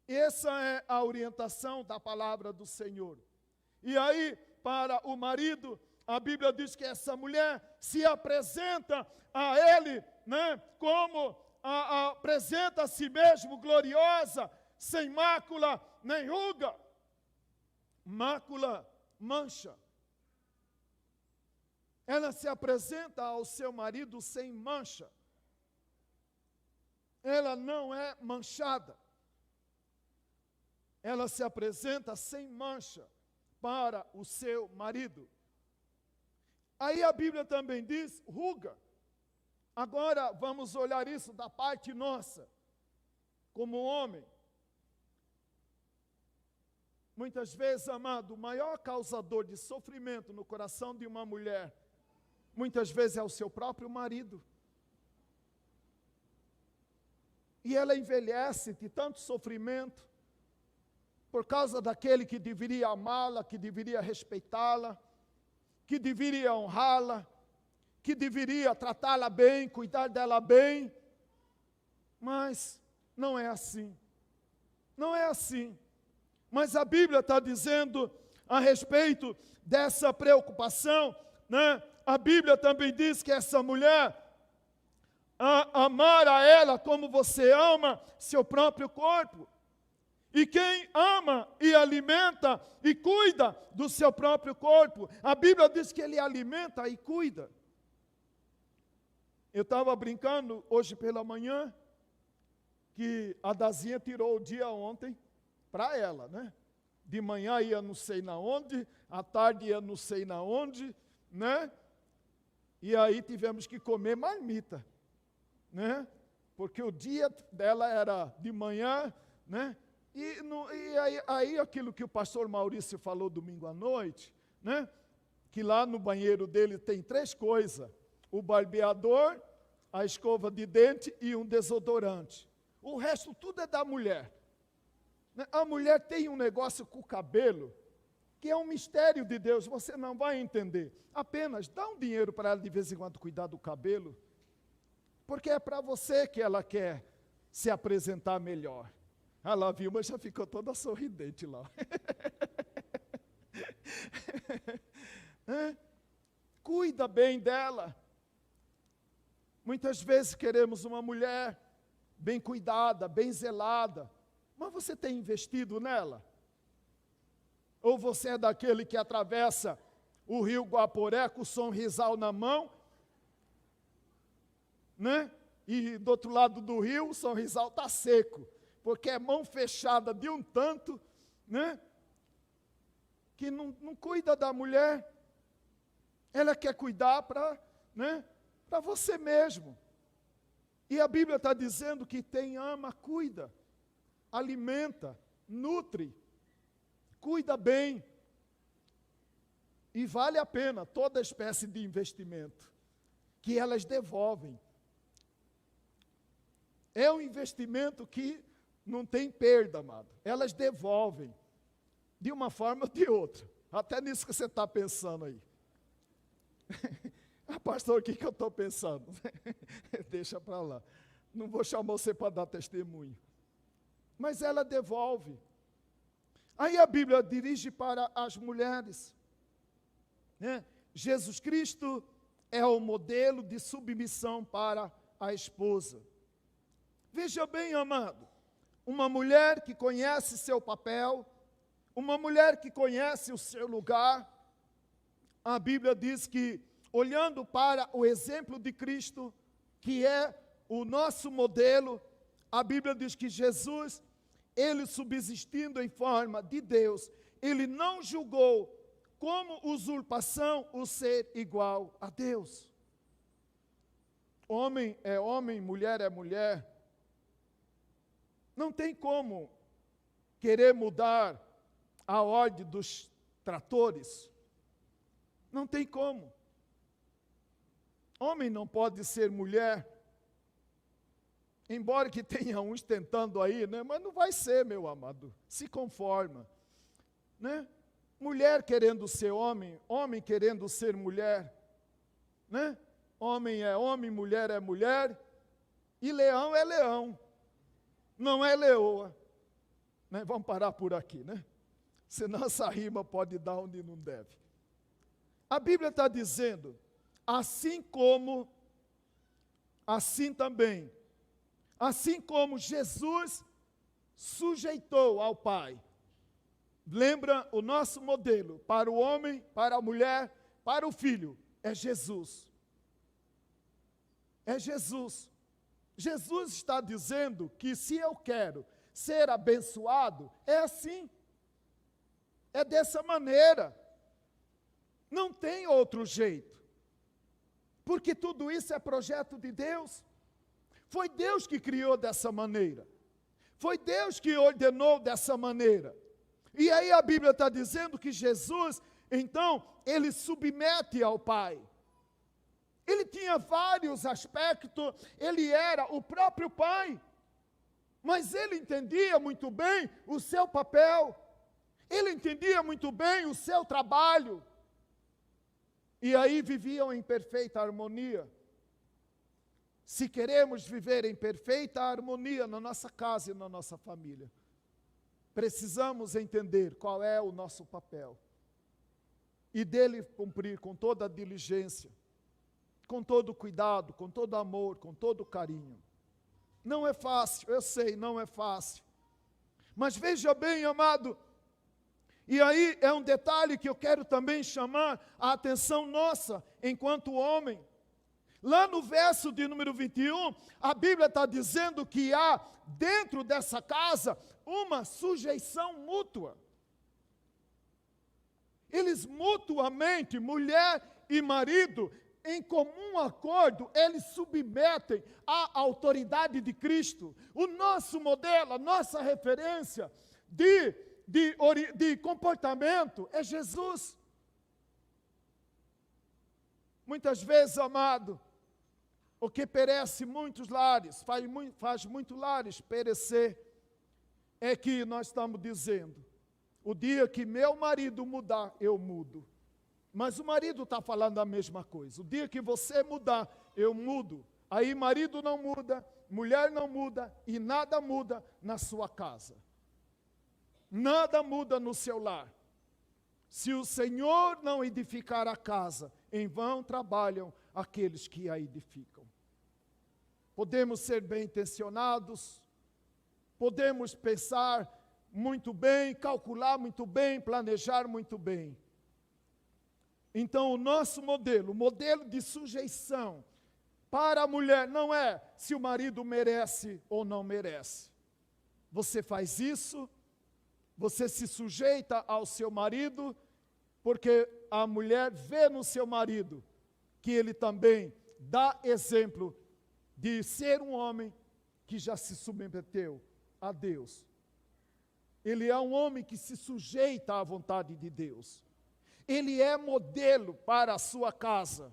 Essa é a orientação da palavra do Senhor. E aí, para o marido, a Bíblia diz que essa mulher se apresenta a ele, né, como apresenta a si mesmo gloriosa, sem mácula nem ruga. Mácula, mancha. Ela se apresenta ao seu marido sem mancha. Ela não é manchada. Ela se apresenta sem mancha para o seu marido. Aí a Bíblia também diz ruga. Agora vamos olhar isso da parte nossa, como homem. Muitas vezes, amado, o maior causador de sofrimento no coração de uma mulher, muitas vezes é o seu próprio marido. E ela envelhece de tanto sofrimento, por causa daquele que deveria amá-la, que deveria respeitá-la, que deveria honrá-la, que deveria tratá-la bem, cuidar dela bem. Mas não é assim. Não é assim. Mas a Bíblia está dizendo a respeito dessa preocupação, né? A Bíblia também diz que essa mulher, amar a ela como você ama seu próprio corpo. E quem ama e alimenta e cuida do seu próprio corpo, a Bíblia diz que ele alimenta e cuida. Eu estava brincando hoje pela manhã, que a Dazinha tirou o dia ontem para ela, né? De manhã ia não sei na onde, à tarde ia não sei na onde, né? E aí tivemos que comer marmita, né? Porque o dia dela era de manhã, né? E aí aquilo que o pastor Maurício falou domingo à noite, né? Que lá no banheiro dele tem 3 coisas: o barbeador, a escova de dente e um desodorante. O resto tudo é da mulher. A mulher tem um negócio com o cabelo, que é um mistério de Deus, você não vai entender. Apenas dá um dinheiro para ela de vez em quando cuidar do cabelo, porque é para você que ela quer se apresentar melhor. Ela viu, mas já ficou toda sorridente lá. Cuida bem dela. Muitas vezes queremos uma mulher bem cuidada, bem zelada, mas você tem investido nela? Ou você é daquele que atravessa o rio Guaporé com o sorrisal na mão, né? E do outro lado do rio o sorrisal está seco, porque é mão fechada de um tanto, né? Que não cuida da mulher. Ela quer cuidar para, né? Para você mesmo. E a Bíblia está dizendo que quem ama, cuida, alimenta, nutre, cuida bem. E vale a pena toda espécie de investimento que elas devolvem. É um investimento que não tem perda, amado. Elas devolvem, de uma forma ou de outra. Até nisso que você está pensando aí. Pastor, o que eu estou pensando? Deixa para lá. Não vou chamar você para dar testemunho. Mas ela devolve. Aí a Bíblia dirige para as mulheres, né? Jesus Cristo é o modelo de submissão para a esposa. Veja bem, amado, uma mulher que conhece seu papel, uma mulher que conhece o seu lugar. A Bíblia diz que, olhando para o exemplo de Cristo, que é o nosso modelo, a Bíblia diz que Jesus, ele subsistindo em forma de Deus, ele não julgou como usurpação o ser igual a Deus. Homem é homem, mulher é mulher. Não tem como querer mudar a ordem dos tratores. Não tem como. Homem não pode ser mulher, embora que tenha uns tentando aí, né? Mas não vai ser, meu amado, se conforma, né? Mulher querendo ser homem, homem querendo ser mulher, né? Homem é homem, mulher é mulher, e leão é leão, não é leoa, né? Vamos parar por aqui, né? Senão essa rima pode dar onde não deve. A Bíblia está dizendo, assim como, assim também, assim como Jesus sujeitou ao Pai. Lembra o nosso modelo para o homem, para a mulher, para o filho, é Jesus. É Jesus. Jesus está dizendo que se eu quero ser abençoado, é assim. É dessa maneira. Não tem outro jeito. Porque tudo isso é projeto de Deus. Foi Deus que criou dessa maneira. Foi Deus que ordenou dessa maneira. E aí a Bíblia está dizendo que Jesus, então, ele submete ao Pai. Ele tinha vários aspectos, ele era o próprio Pai. Mas ele entendia muito bem o seu papel. Ele entendia muito bem o seu trabalho. E aí viviam em perfeita harmonia. Se queremos viver em perfeita harmonia na nossa casa e na nossa família, precisamos entender qual é o nosso papel. E dele cumprir com toda a diligência, com todo cuidado, com todo amor, com todo carinho. Não é fácil, eu sei, não é fácil. Mas veja bem, amado, e aí é um detalhe que eu quero também chamar a atenção nossa, enquanto homem. Lá no verso de número 21, a Bíblia está dizendo que há dentro dessa casa uma sujeição mútua. Eles mutuamente, mulher e marido, em comum acordo, eles submetem à autoridade de Cristo. O nosso modelo, a nossa referência de comportamento é Jesus. Muitas vezes, amado, o que perece muitos lares, faz muitos lares perecer, é que nós estamos dizendo, o dia que meu marido mudar, eu mudo. Mas o marido está falando a mesma coisa. O dia que você mudar, eu mudo. Aí marido não muda, mulher não muda e nada muda na sua casa. Nada muda no seu lar. Se o Senhor não edificar a casa, em vão trabalham aqueles que a edificam. Podemos ser bem intencionados, podemos pensar muito bem, calcular muito bem, planejar muito bem. Então, o nosso modelo, o modelo de sujeição para a mulher, não é se o marido merece ou não merece. Você faz isso, você se sujeita ao seu marido, porque a mulher vê no seu marido que ele também dá exemplo de ser um homem que já se submeteu a Deus. Ele é um homem que se sujeita à vontade de Deus. Ele é modelo para a sua casa.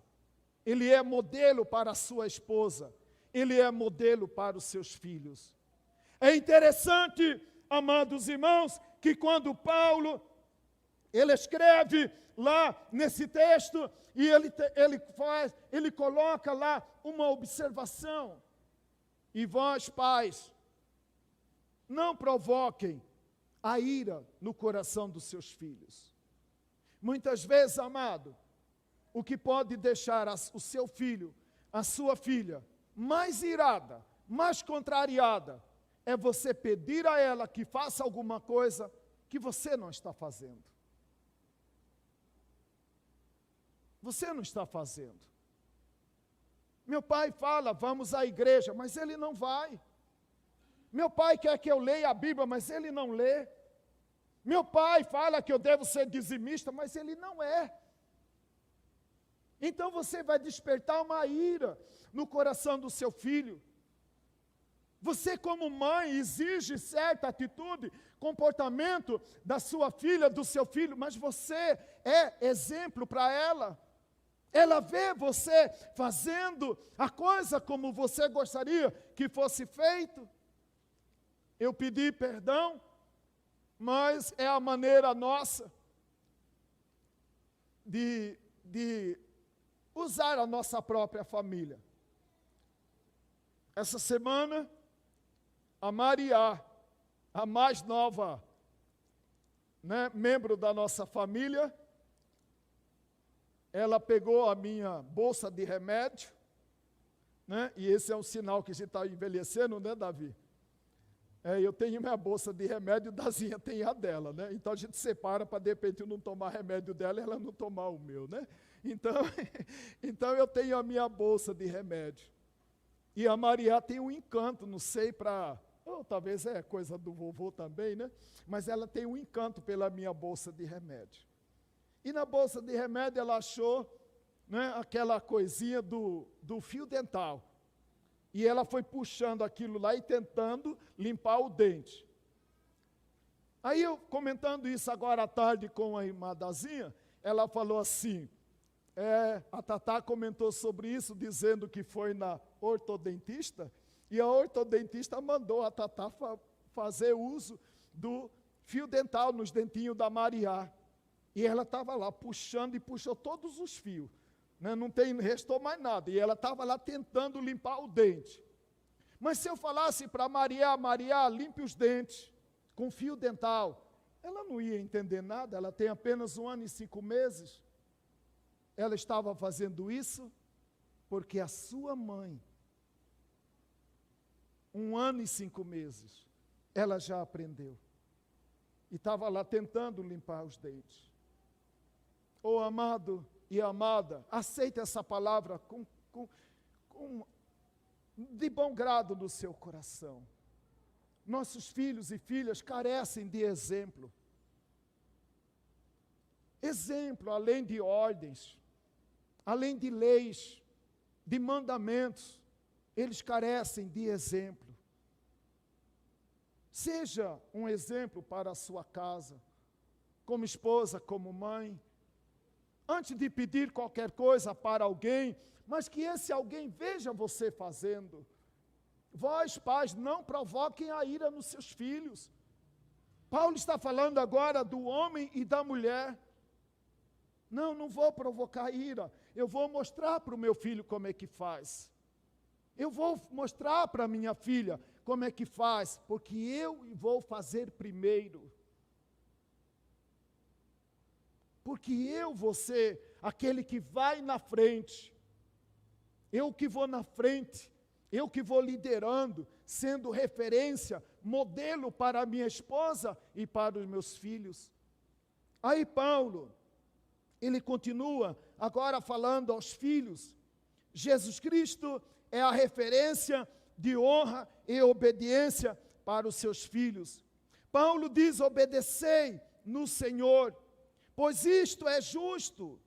Ele é modelo para a sua esposa. Ele é modelo para os seus filhos. É interessante, amados irmãos, que quando Paulo, ele escreve lá nesse texto, e ele coloca lá uma observação. E vós, pais, não provoquem a ira no coração dos seus filhos. Muitas vezes, amado, o que pode deixar o seu filho, a sua filha, mais irada, mais contrariada, é você pedir a ela que faça alguma coisa que você não está fazendo. Você não está fazendo. Meu pai fala, vamos à igreja, mas ele não vai. Meu pai quer que eu leia a Bíblia, mas ele não lê. Meu pai fala que eu devo ser dizimista, mas ele não é. Então você vai despertar uma ira no coração do seu filho. Você, como mãe, exige certa atitude, comportamento da sua filha, do seu filho, mas você é exemplo para ela. Ela vê você fazendo a coisa como você gostaria que fosse feito. Eu pedi perdão, mas é a maneira nossa de usar a nossa própria família. Essa semana, a Maria, a mais nova, membro da nossa família, ela pegou a minha bolsa de remédio, né? E esse é um sinal que a gente está envelhecendo, né, Davi? Eu tenho minha bolsa de remédio, Dazinha tem a dela, né? Então a gente separa para de repente eu não tomar remédio dela e ela não tomar o meu, né? Então, então eu tenho a minha bolsa de remédio. E a Maria tem um encanto, não sei talvez é coisa do vovô também, né? Mas ela tem um encanto pela minha bolsa de remédio. E na bolsa de remédio ela achou, né, aquela coisinha do fio dental. E ela foi puxando aquilo lá e tentando limpar o dente. Aí eu, comentando isso agora à tarde com a irmã Dazinha, ela falou assim, a Tatá comentou sobre isso, dizendo que foi na ortodentista, e a ortodentista mandou a Tatá fazer uso do fio dental nos dentinhos da Maria. E ela estava lá puxando e puxou todos os fios. Né? Não restou mais nada. E ela estava lá tentando limpar o dente. Mas se eu falasse para Maria, limpe os dentes com fio dental, ela não ia entender nada. Ela tem apenas 1 ano e 5 meses. Ela estava fazendo isso porque a sua mãe, 1 ano e 5 meses, ela já aprendeu. E estava lá tentando limpar os dentes. Oh, amado e amada, aceite essa palavra de bom grado no seu coração. Nossos filhos e filhas carecem de exemplo. Exemplo, além de ordens, além de leis, de mandamentos, eles carecem de exemplo. Seja um exemplo para a sua casa, como esposa, como mãe. Antes de pedir qualquer coisa para alguém, mas que esse alguém veja você fazendo. Vós, pais, não provoquem a ira nos seus filhos. Paulo está falando agora do homem e da mulher. Não vou provocar ira. Eu vou mostrar para o meu filho como é que faz. Eu vou mostrar para a minha filha como é que faz, porque eu vou fazer primeiro. Porque eu vou ser aquele que vai na frente. Eu que vou na frente. Eu que vou liderando, sendo referência, modelo para a minha esposa e para os meus filhos. Aí Paulo, ele continua agora falando aos filhos. Jesus Cristo é a referência de honra e obediência para os seus filhos. Paulo diz, obedecei no Senhor, pois isto é justo.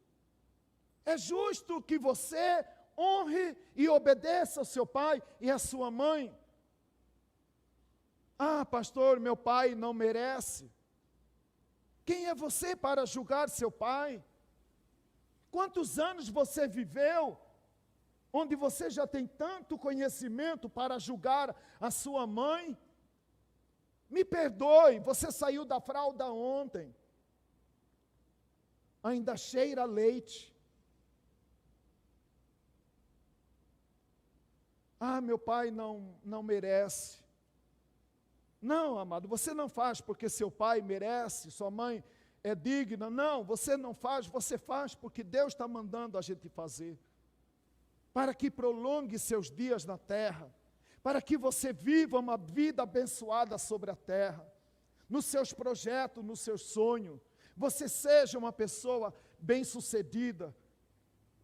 É justo que você honre e obedeça ao seu pai e à sua mãe. Ah, pastor, meu pai não merece. Quem é você para julgar seu pai? Quantos anos você viveu, onde você já tem tanto conhecimento para julgar a sua mãe? Me perdoe, você saiu da fralda ontem. Ainda cheira leite. Ah, meu pai não merece. Não, amado, você não faz porque seu pai merece, sua mãe é digna. Não, você não faz, você faz porque Deus está mandando a gente fazer. Para que prolongue seus dias na terra. Para que você viva uma vida abençoada sobre a terra. Nos seus projetos, no seu sonho. Você seja uma pessoa bem-sucedida.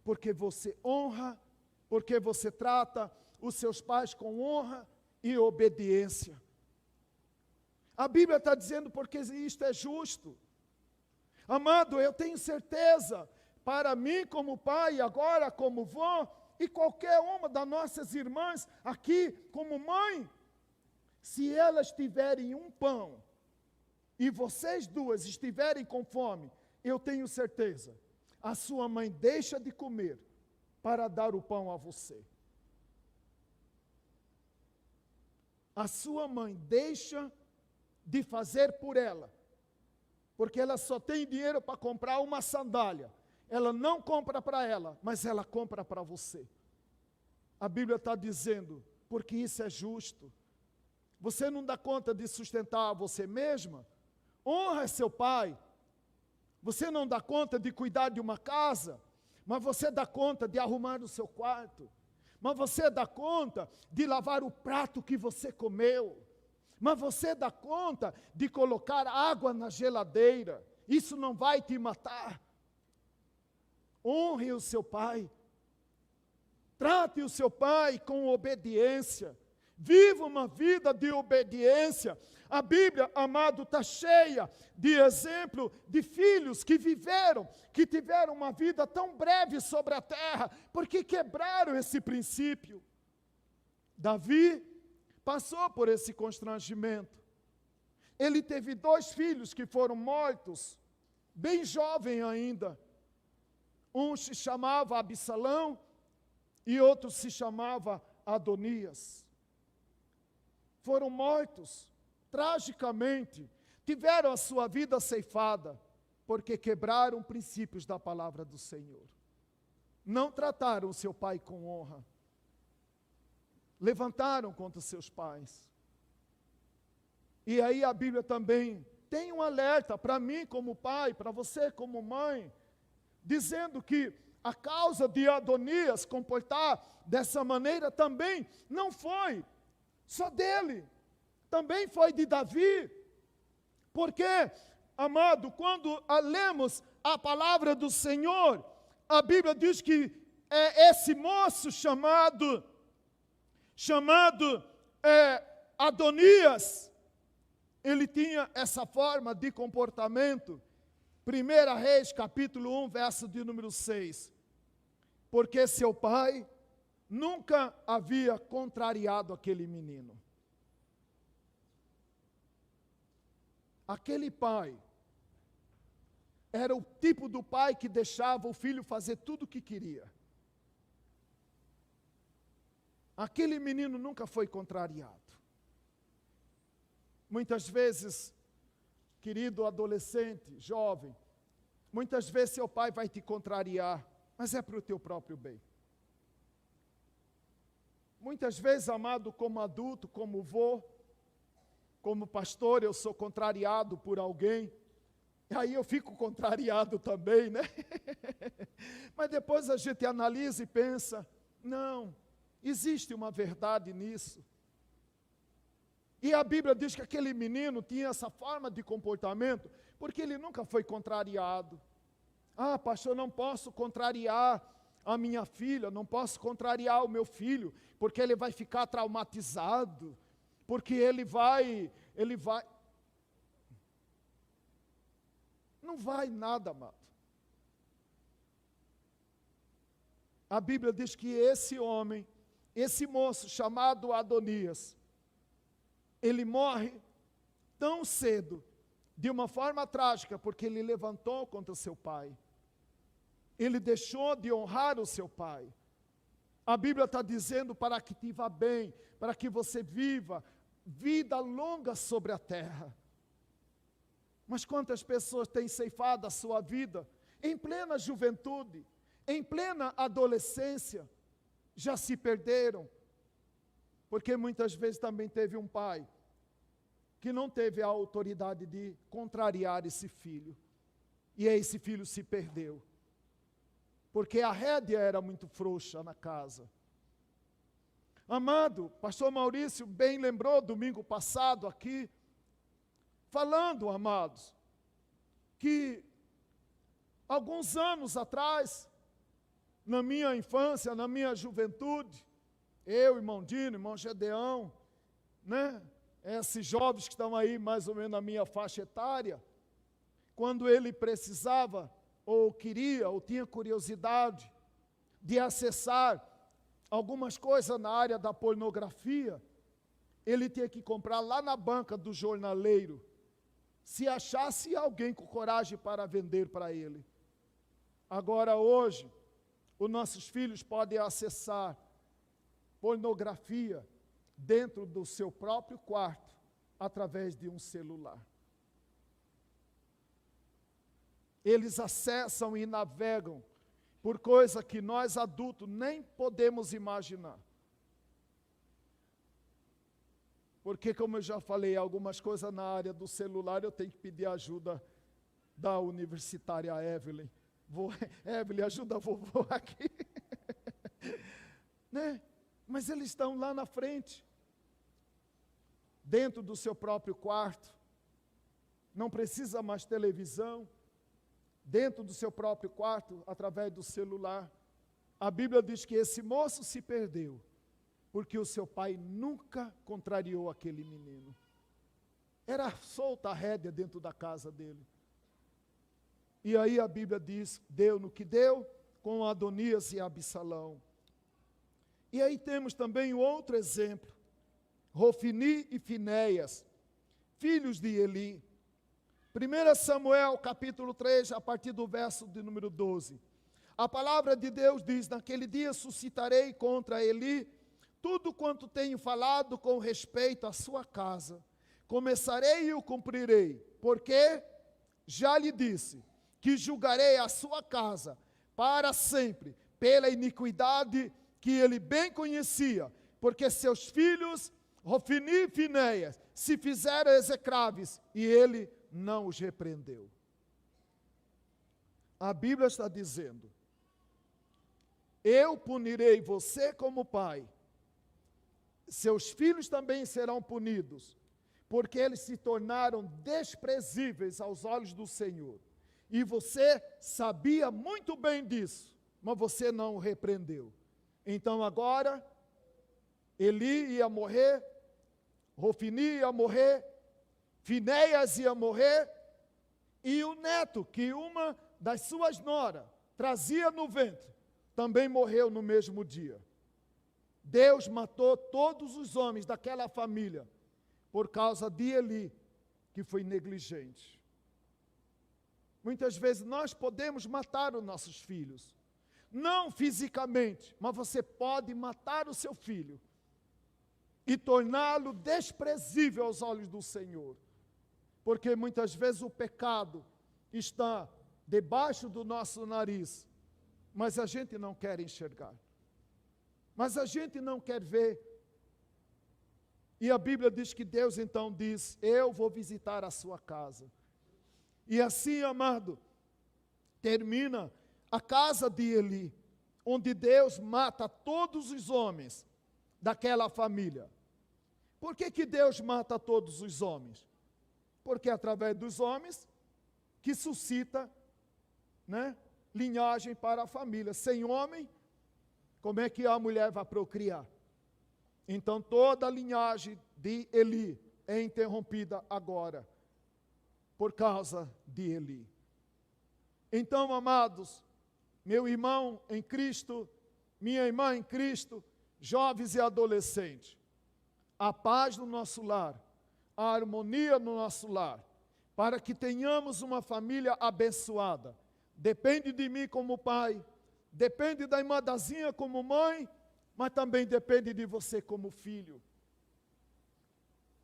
Porque você honra, porque você trata os seus pais com honra e obediência. A Bíblia está dizendo porque isto é justo. Amado, eu tenho certeza, para mim como pai, agora como vó, e qualquer uma das nossas irmãs aqui como mãe, se elas tiverem um pão, e vocês duas estiverem com fome, eu tenho certeza, a sua mãe deixa de comer para dar o pão a você. A sua mãe deixa de fazer por ela, porque ela só tem dinheiro para comprar uma sandália. Ela não compra para ela, mas ela compra para você. A Bíblia está dizendo, porque isso é justo. Você não dá conta de sustentar você mesma? Honra seu pai. Você não dá conta de cuidar de uma casa? mas você dá conta de arrumar o seu quarto, mas você dá conta de lavar o prato que você comeu, mas você dá conta de colocar água na geladeira. Isso não vai te matar. Honre o seu pai. Trate o seu pai com obediência. Viva uma vida de obediência. A Bíblia, amado, está cheia de exemplo de filhos que viveram, que tiveram uma vida tão breve sobre a terra, porque quebraram esse princípio. Davi passou por esse constrangimento. Ele teve 2 filhos que foram mortos, bem jovem ainda. Um se chamava Absalão e outro se chamava Adonias. Foram mortos tragicamente, tiveram a sua vida ceifada, porque quebraram princípios da palavra do Senhor. Não trataram seu pai com honra. Levantaram contra seus pais. E aí a Bíblia também tem um alerta para mim como pai, para você como mãe, dizendo que a causa de Adonias comportar dessa maneira também não foi só dele, também foi de Davi. Porque, amado, quando lemos a palavra do Senhor, a Bíblia diz que esse moço chamado Adonias, ele tinha essa forma de comportamento. 1 Reis, capítulo 1, verso de número 6. Porque seu pai nunca havia contrariado aquele menino. Aquele pai era o tipo do pai que deixava o filho fazer tudo o que queria. Aquele menino nunca foi contrariado. Muitas vezes, querido adolescente, jovem, muitas vezes seu pai vai te contrariar, mas é para o teu próprio bem. Muitas vezes, amado, como adulto, como vô, como pastor, eu sou contrariado por alguém, e aí eu fico contrariado também, né? Mas depois a gente analisa e pensa, não, existe uma verdade nisso. E a Bíblia diz que aquele menino tinha essa forma de comportamento, porque ele nunca foi contrariado. Ah, pastor, não posso contrariar a minha filha, não posso contrariar o meu filho, porque ele vai ficar traumatizado, porque ele vai... Não vai nada, amado. A Bíblia diz que esse homem, esse moço chamado Adonias, ele morre tão cedo, de uma forma trágica, porque ele levantou contra o seu pai. Ele deixou de honrar o seu pai. A Bíblia está dizendo para que te vá bem, para que você viva vida longa sobre a terra. Mas quantas pessoas têm ceifado a sua vida em plena juventude, em plena adolescência, já se perderam, porque muitas vezes também teve um pai que não teve a autoridade de contrariar esse filho, e aí esse filho se perdeu, porque a rédea era muito frouxa na casa. Amado, pastor Maurício bem lembrou domingo passado aqui, falando, amados, que alguns anos atrás, na minha infância, na minha juventude, eu, irmão Dino, irmão Gedeão, né? Esses jovens que estão aí mais ou menos na minha faixa etária, quando ele precisava, ou queria, ou tinha curiosidade de acessar algumas coisas na área da pornografia, ele tinha que comprar lá na banca do jornaleiro, se achasse alguém com coragem para vender para ele. Agora hoje, os nossos filhos podem acessar pornografia dentro do seu próprio quarto, através de um celular. Eles acessam e navegam por coisa que nós adultos nem podemos imaginar. Porque, como eu já falei, algumas coisas na área do celular eu tenho que pedir ajuda da universitária Evelyn, Evelyn, ajuda a vovô aqui. Né? Mas eles estão lá na frente, dentro do seu próprio quarto, não precisa mais televisão, dentro do seu próprio quarto, através do celular. A Bíblia diz que esse moço se perdeu, porque o seu pai nunca contrariou aquele menino. Era solta a rédea dentro da casa dele. E aí a Bíblia diz, deu no que deu, com Adonias e Absalão. E aí temos também outro exemplo, Rofini e Finéias, filhos de Eli. 1 Samuel, capítulo 3, a partir do verso de número 12. A palavra de Deus diz, naquele dia suscitarei contra Eli tudo quanto tenho falado com respeito à sua casa. Começarei e o cumprirei, porque já lhe disse que julgarei a sua casa para sempre, pela iniquidade que ele bem conhecia, porque seus filhos, Rofini e Finéias, se fizeram execráveis, e ele não os repreendeu. A Bíblia está dizendo, eu punirei você como pai, seus filhos também serão punidos, porque eles se tornaram desprezíveis aos olhos do Senhor. E você sabia muito bem disso, mas você não o repreendeu. Então agora, Eli ia morrer, Rofini ia morrer, Finéias ia morrer, e o neto, que uma das suas noras trazia no ventre, também morreu no mesmo dia. Deus matou todos os homens daquela família, por causa de Eli, que foi negligente. Muitas vezes nós podemos matar os nossos filhos, não fisicamente, mas você pode matar o seu filho e torná-lo desprezível aos olhos do Senhor, porque muitas vezes o pecado está debaixo do nosso nariz, mas a gente não quer enxergar, mas a gente não quer ver. E a Bíblia diz que Deus então diz, eu vou visitar a sua casa. E assim, amado, termina a casa de Eli, onde Deus mata todos os homens daquela família. Por que Deus mata todos os homens? Porque é através dos homens que suscita, né, linhagem para a família. Sem homem, como é que a mulher vai procriar? Então toda a linhagem de Eli é interrompida agora, por causa de Eli. Então, amados, meu irmão em Cristo, minha irmã em Cristo, jovens e adolescentes, a paz no nosso lar, a harmonia no nosso lar, para que tenhamos uma família abençoada. Depende de mim como pai, depende da irmã Dazinha como mãe, mas também depende de você como filho.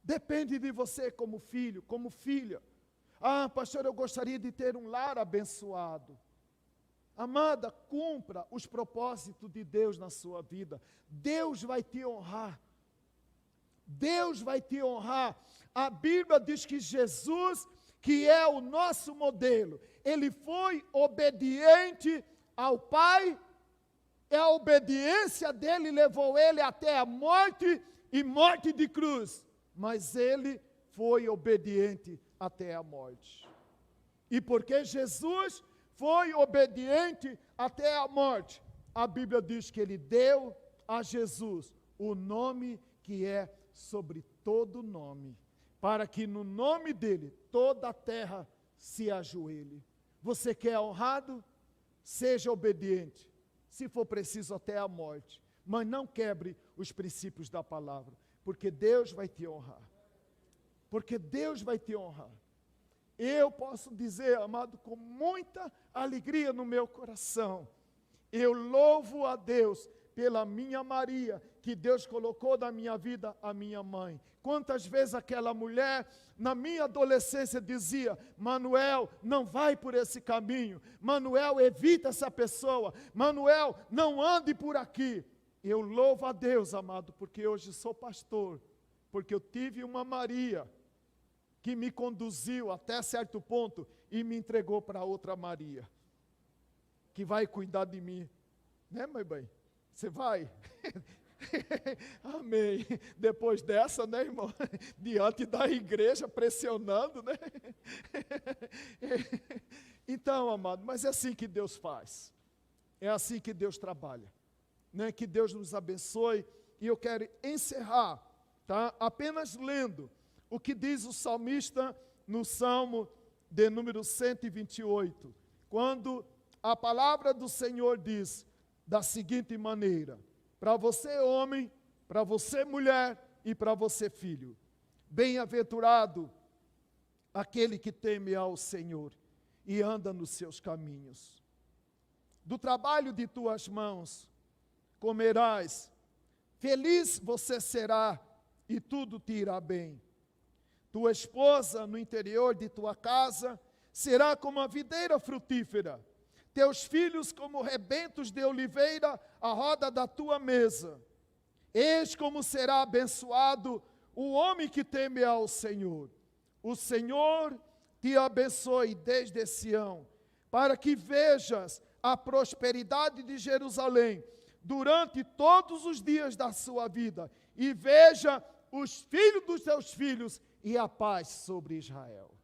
Depende de você como filho, como filha. Ah, pastor, eu gostaria de ter um lar abençoado. Amada, cumpra os propósitos de Deus na sua vida. Deus vai te honrar. Deus vai te honrar. A Bíblia diz que Jesus, que é o nosso modelo, ele foi obediente ao Pai, e a obediência dele levou ele até a morte e morte de cruz. Mas ele foi obediente até a morte. E porque Jesus foi obediente até a morte, a Bíblia diz que ele deu a Jesus o nome que é sobre todo nome, para que no nome dele toda a terra se ajoelhe. Você quer honrado? Seja obediente, se for preciso até a morte, mas não quebre os princípios da palavra, porque Deus vai te honrar. Porque Deus vai te honrar. Eu posso dizer, amado, com muita alegria no meu coração, eu louvo a Deus pela minha Maria, que Deus colocou na minha vida, a minha mãe. Quantas vezes aquela mulher, na minha adolescência, dizia, Manuel, não vai por esse caminho, Manuel, evita essa pessoa, Manuel, não ande por aqui. Eu louvo a Deus, amado, porque hoje sou pastor, porque eu tive uma Maria, que me conduziu até certo ponto e me entregou para outra Maria. que vai cuidar de mim. Né, mãe bem? Você vai? Amém. Depois dessa, né, irmão? Diante da igreja, pressionando, né? Então, amado, mas é assim que Deus faz. É assim que Deus trabalha. Né? Que Deus nos abençoe. E eu quero encerrar, tá? Apenas lendo o que diz o salmista no Salmo de número 128. Quando a palavra do Senhor diz da seguinte maneira: para você, homem, para você, mulher, e para você, filho, bem-aventurado aquele que teme ao Senhor e anda nos seus caminhos. Do trabalho de tuas mãos comerás, feliz você será e tudo te irá bem. Tua esposa no interior de tua casa será como a videira frutífera, teus filhos como rebentos de oliveira à roda da tua mesa. Eis como será abençoado o homem que teme ao Senhor. O Senhor te abençoe desde Sião, para que vejas a prosperidade de Jerusalém durante todos os dias da sua vida, e veja os filhos dos seus filhos e a paz sobre Israel.